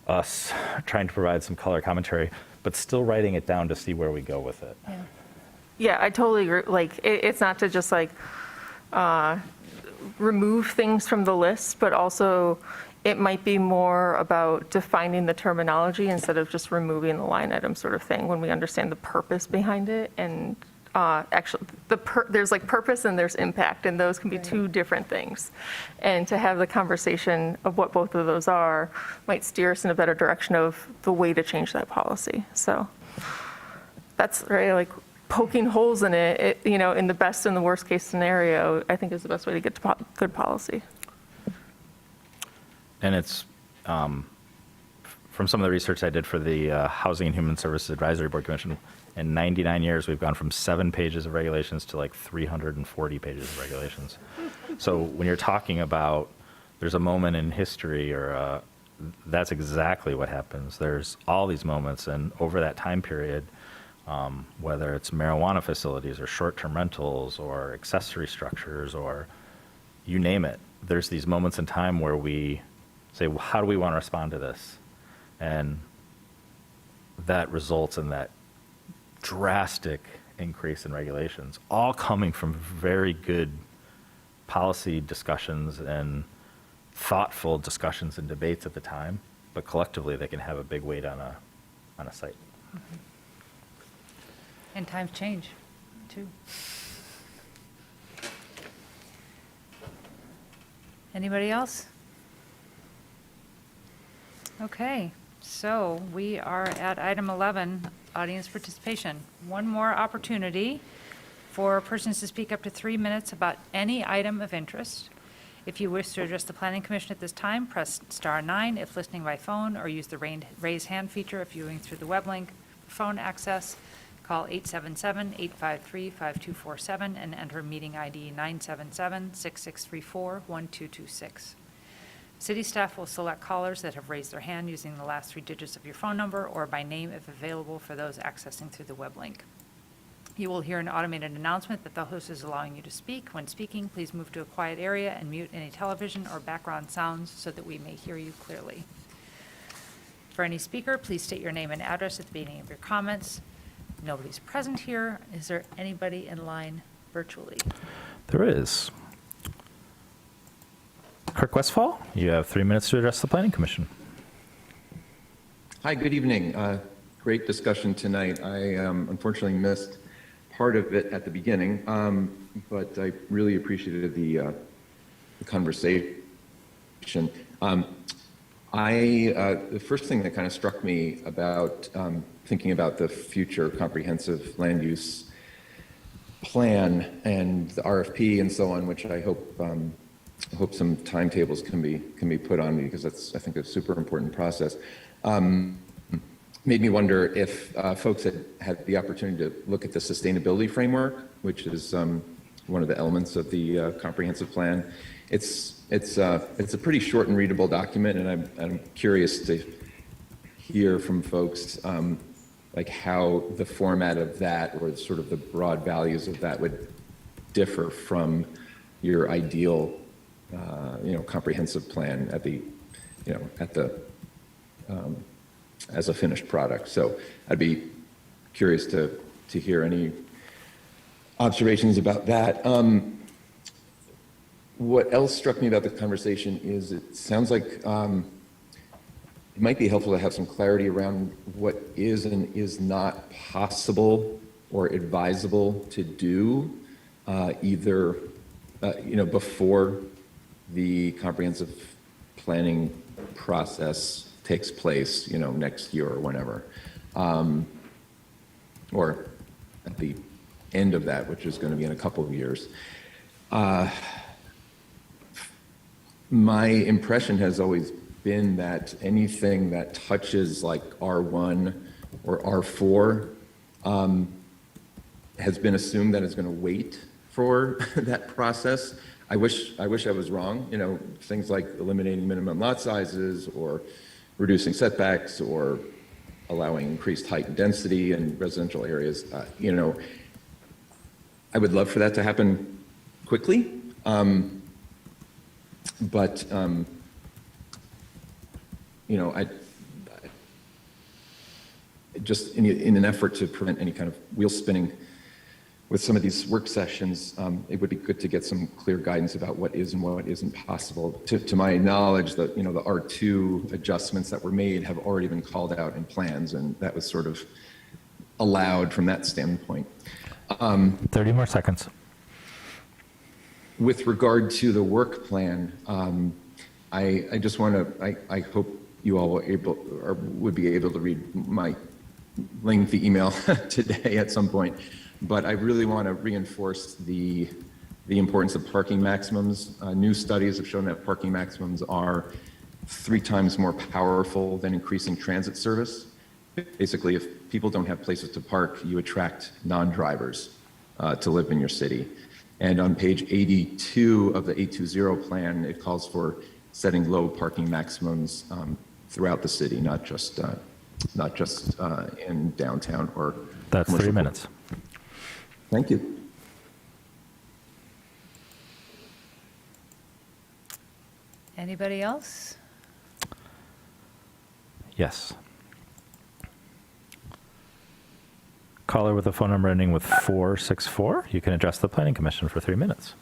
us trying to provide some color commentary, but still writing it down to see where we go with it. Yeah, I totally agree. Like, it's not to just like remove things from the list, but also it might be more about defining the terminology instead of just removing the line item sort of thing, when we understand the purpose behind it. And actually, there's like purpose and there's impact, and those can be two different things. And to have the conversation of what both of those are might steer us in a better direction of the way to change that policy. So that's right, like poking holes in it, in the best and the worst case scenario, I think is the best way to get to good policy. And it's, from some of the research I did for the Housing and Human Services Advisory Board Commission, in 99 years, we've gone from 7 pages of regulations to like 340 pages of regulations. So when you're talking about there's a moment in history, or that's exactly what happens. There's all these moments, and over that time period, whether it's marijuana facilities or short-term rentals or accessory structures or you name it, there's these moments in time where we say, well, how do we want to respond to this? And that results in that drastic increase in regulations, all coming from very good policy discussions and thoughtful discussions and debates at the time, but collectively they can have a big weight on a site. And times change, too. Anybody else? Okay, so we are at item 11, audience participation. One more opportunity for persons to speak up to 3 minutes about any item of interest. If you wish to address the Planning Commission at this time, press *9 if listening by phone, or use the raise hand feature if viewing through the web link. For phone access, call 877-853-5247 and enter meeting ID 977-6634-1226. City staff will select callers that have raised their hand using the last 3 digits of your phone number or by name if available for those accessing through the web link. You will hear an automated announcement that the host is allowing you to speak. When speaking, please move to a quiet area and mute any television or background sounds so that we may hear you clearly. For any speaker, please state your name and address at the beginning of your comments. Nobody's present here. Is there anybody in line virtually? There is. Kirk Westfall, you have 3 minutes to address the Planning Commission. Hi, good evening. Great discussion tonight. I unfortunately missed part of it at the beginning, but I really appreciated the conversation. The first thing that kind of struck me about thinking about the future comprehensive land use plan and the RFP and so on, which I hope some timetables can be put on, because that's, I think, a super important process. Made me wonder if folks had the opportunity to look at the sustainability framework, which is one of the elements of the comprehensive plan. It's a pretty short and readable document, and I'm curious to hear from folks like how the format of that, or sort of the broad values of that, would differ from your ideal, comprehensive plan as a finished product. So I'd be curious to hear any observations about that. What else struck me about the conversation is it sounds like it might be helpful to have some clarity around what is and is not possible or advisable to do either before the comprehensive planning process takes place, next year or whenever, or at the end of that, which is going to be in a couple of years. My impression has always been that anything that touches like R1 or R4 has been assumed that it's going to wait for that process. I wish I was wrong. Things like eliminating minimum lot sizes or reducing setbacks or allowing increased height and density in residential areas. I would love for that to happen quickly. But I just in an effort to prevent any kind of wheel spinning with some of these work sessions, it would be good to get some clear guidance about what is and what isn't possible. To my knowledge, the R2 adjustments that were made have already been called out in plans, and that was sort of allowed from that standpoint. 30 more seconds. With regard to the work plan, I just want to, I hope you all would be able to read my lengthy email today at some point, but I really want to reinforce the importance of parking maximums. New studies have shown that parking maximums are 3 times more powerful than increasing transit service. Basically, if people don't have places to park, you attract non-drivers to live in your city. And on page 82 of the 820 plan, it calls for setting low parking maximums throughout the city, not just in downtown or. That's 3 minutes. Thank you. Anybody else? Yes. Caller with a phone number ending with 464. You can address the Planning Commission for 3 minutes.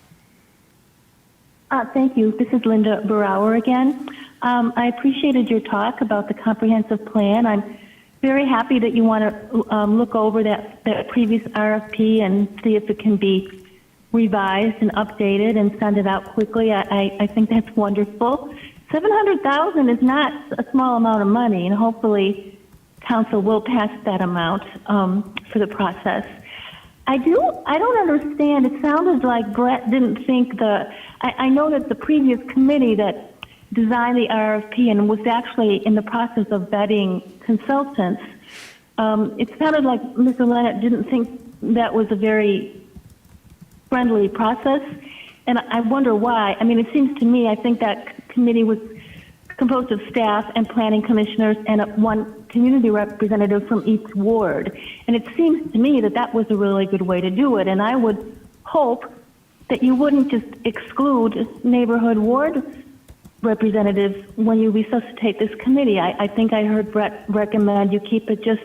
Thank you. This is Linda Brower again. I appreciated your talk about the comprehensive plan. I'm very happy that you want to look over that previous RFP and see if it can be revised and updated and send it out quickly. I think that's wonderful. $700,000 is not a small amount of money, and hopefully Council will pass that amount for the process. I don't understand. It sounded like Brett didn't think I know that the previous committee that designed the RFP and was actually in the process of vetting consultants, it sounded like Mr. Leonard didn't think that was a very friendly process, and I wonder why. I mean, it seems to me, I think that committee was composed of staff and planning commissioners and one community representative from each ward. And it seems to me that that was a really good way to do it. And I would hope that you wouldn't just exclude neighborhood ward representatives when you resuscitate this committee. I think I heard Brett recommend you keep it just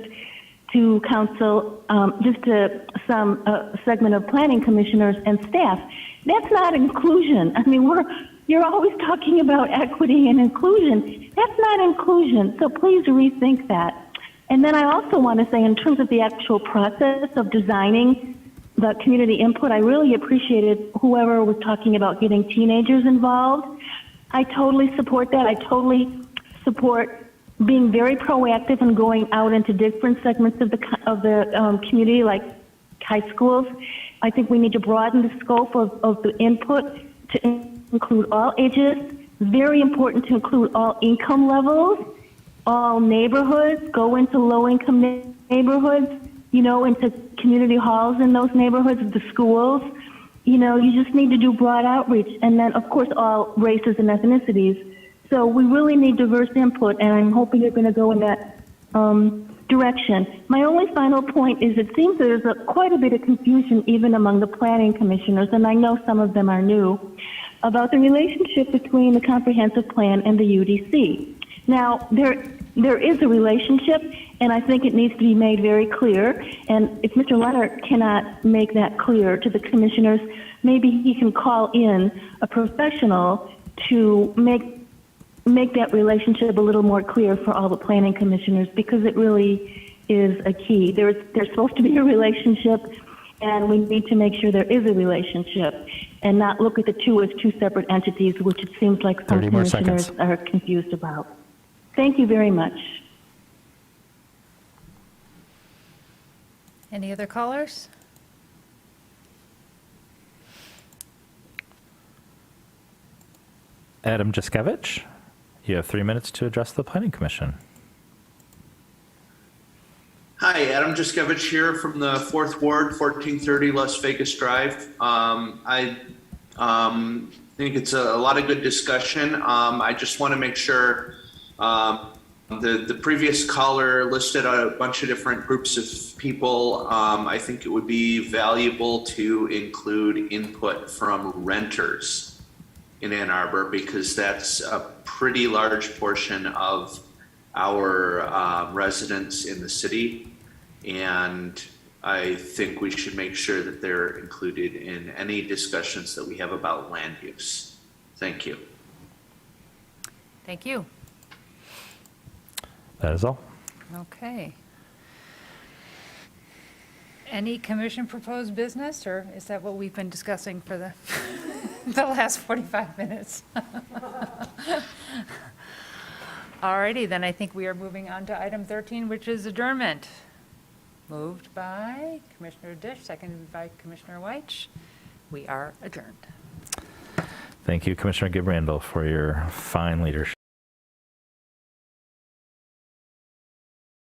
to council, just to some segment of planning commissioners and staff. That's not inclusion. I mean, you're always talking about equity and inclusion. That's not inclusion, so please rethink that. And then I also want to say, in terms of the actual process of designing the community input, I really appreciated whoever was talking about getting teenagers involved. I totally support that. I totally support being very proactive and going out into different segments of the community, like high schools. I think we need to broaden the scope of the input to include all ages. Very important to include all income levels, all neighborhoods, go into low-income neighborhoods, into community halls in those neighborhoods, the schools. You just need to do broad outreach. And then, of course, all races and ethnicities. So we really need diverse input, and I'm hoping you're going to go in that direction. My only final point is it seems there's quite a bit of confusion even among the planning commissioners, and I know some of them are new, about the relationship between the comprehensive plan and the UDC. Now, there is a relationship, and I think it needs to be made very clear. And if Mr. Leonard cannot make that clear to the commissioners, maybe he can call in a professional to make that relationship a little more clear for all the planning commissioners, because it really is a key. There's supposed to be a relationship, and we need to make sure there is a relationship and not look at the two as two separate entities, which it seems like some commissioners are confused about. Thank you very much. Any other callers? Adam Juskevich, you have 3 minutes to address the Planning Commission. Hi, Adam Juskevich here from the 4th Ward, 1430 Las Vegas Drive. I think it's a lot of good discussion. I just want to make sure the previous caller listed a bunch of different groups of people. I think it would be valuable to include input from renters in Ann Arbor, because that's a pretty large portion of our residents in the city. And I think we should make sure that they're included in any discussions that we have about land use. Thank you. Thank you. That is all. Okay. Any commission proposed business, or is that what we've been discussing for the, the last 45 minutes? Alrighty, then I think we are moving on to item 13, which is adjournment. Moved by Commissioner Dish, seconded by Commissioner Weich. We are adjourned. Thank you, Commissioner Gibrandal, for your fine leadership.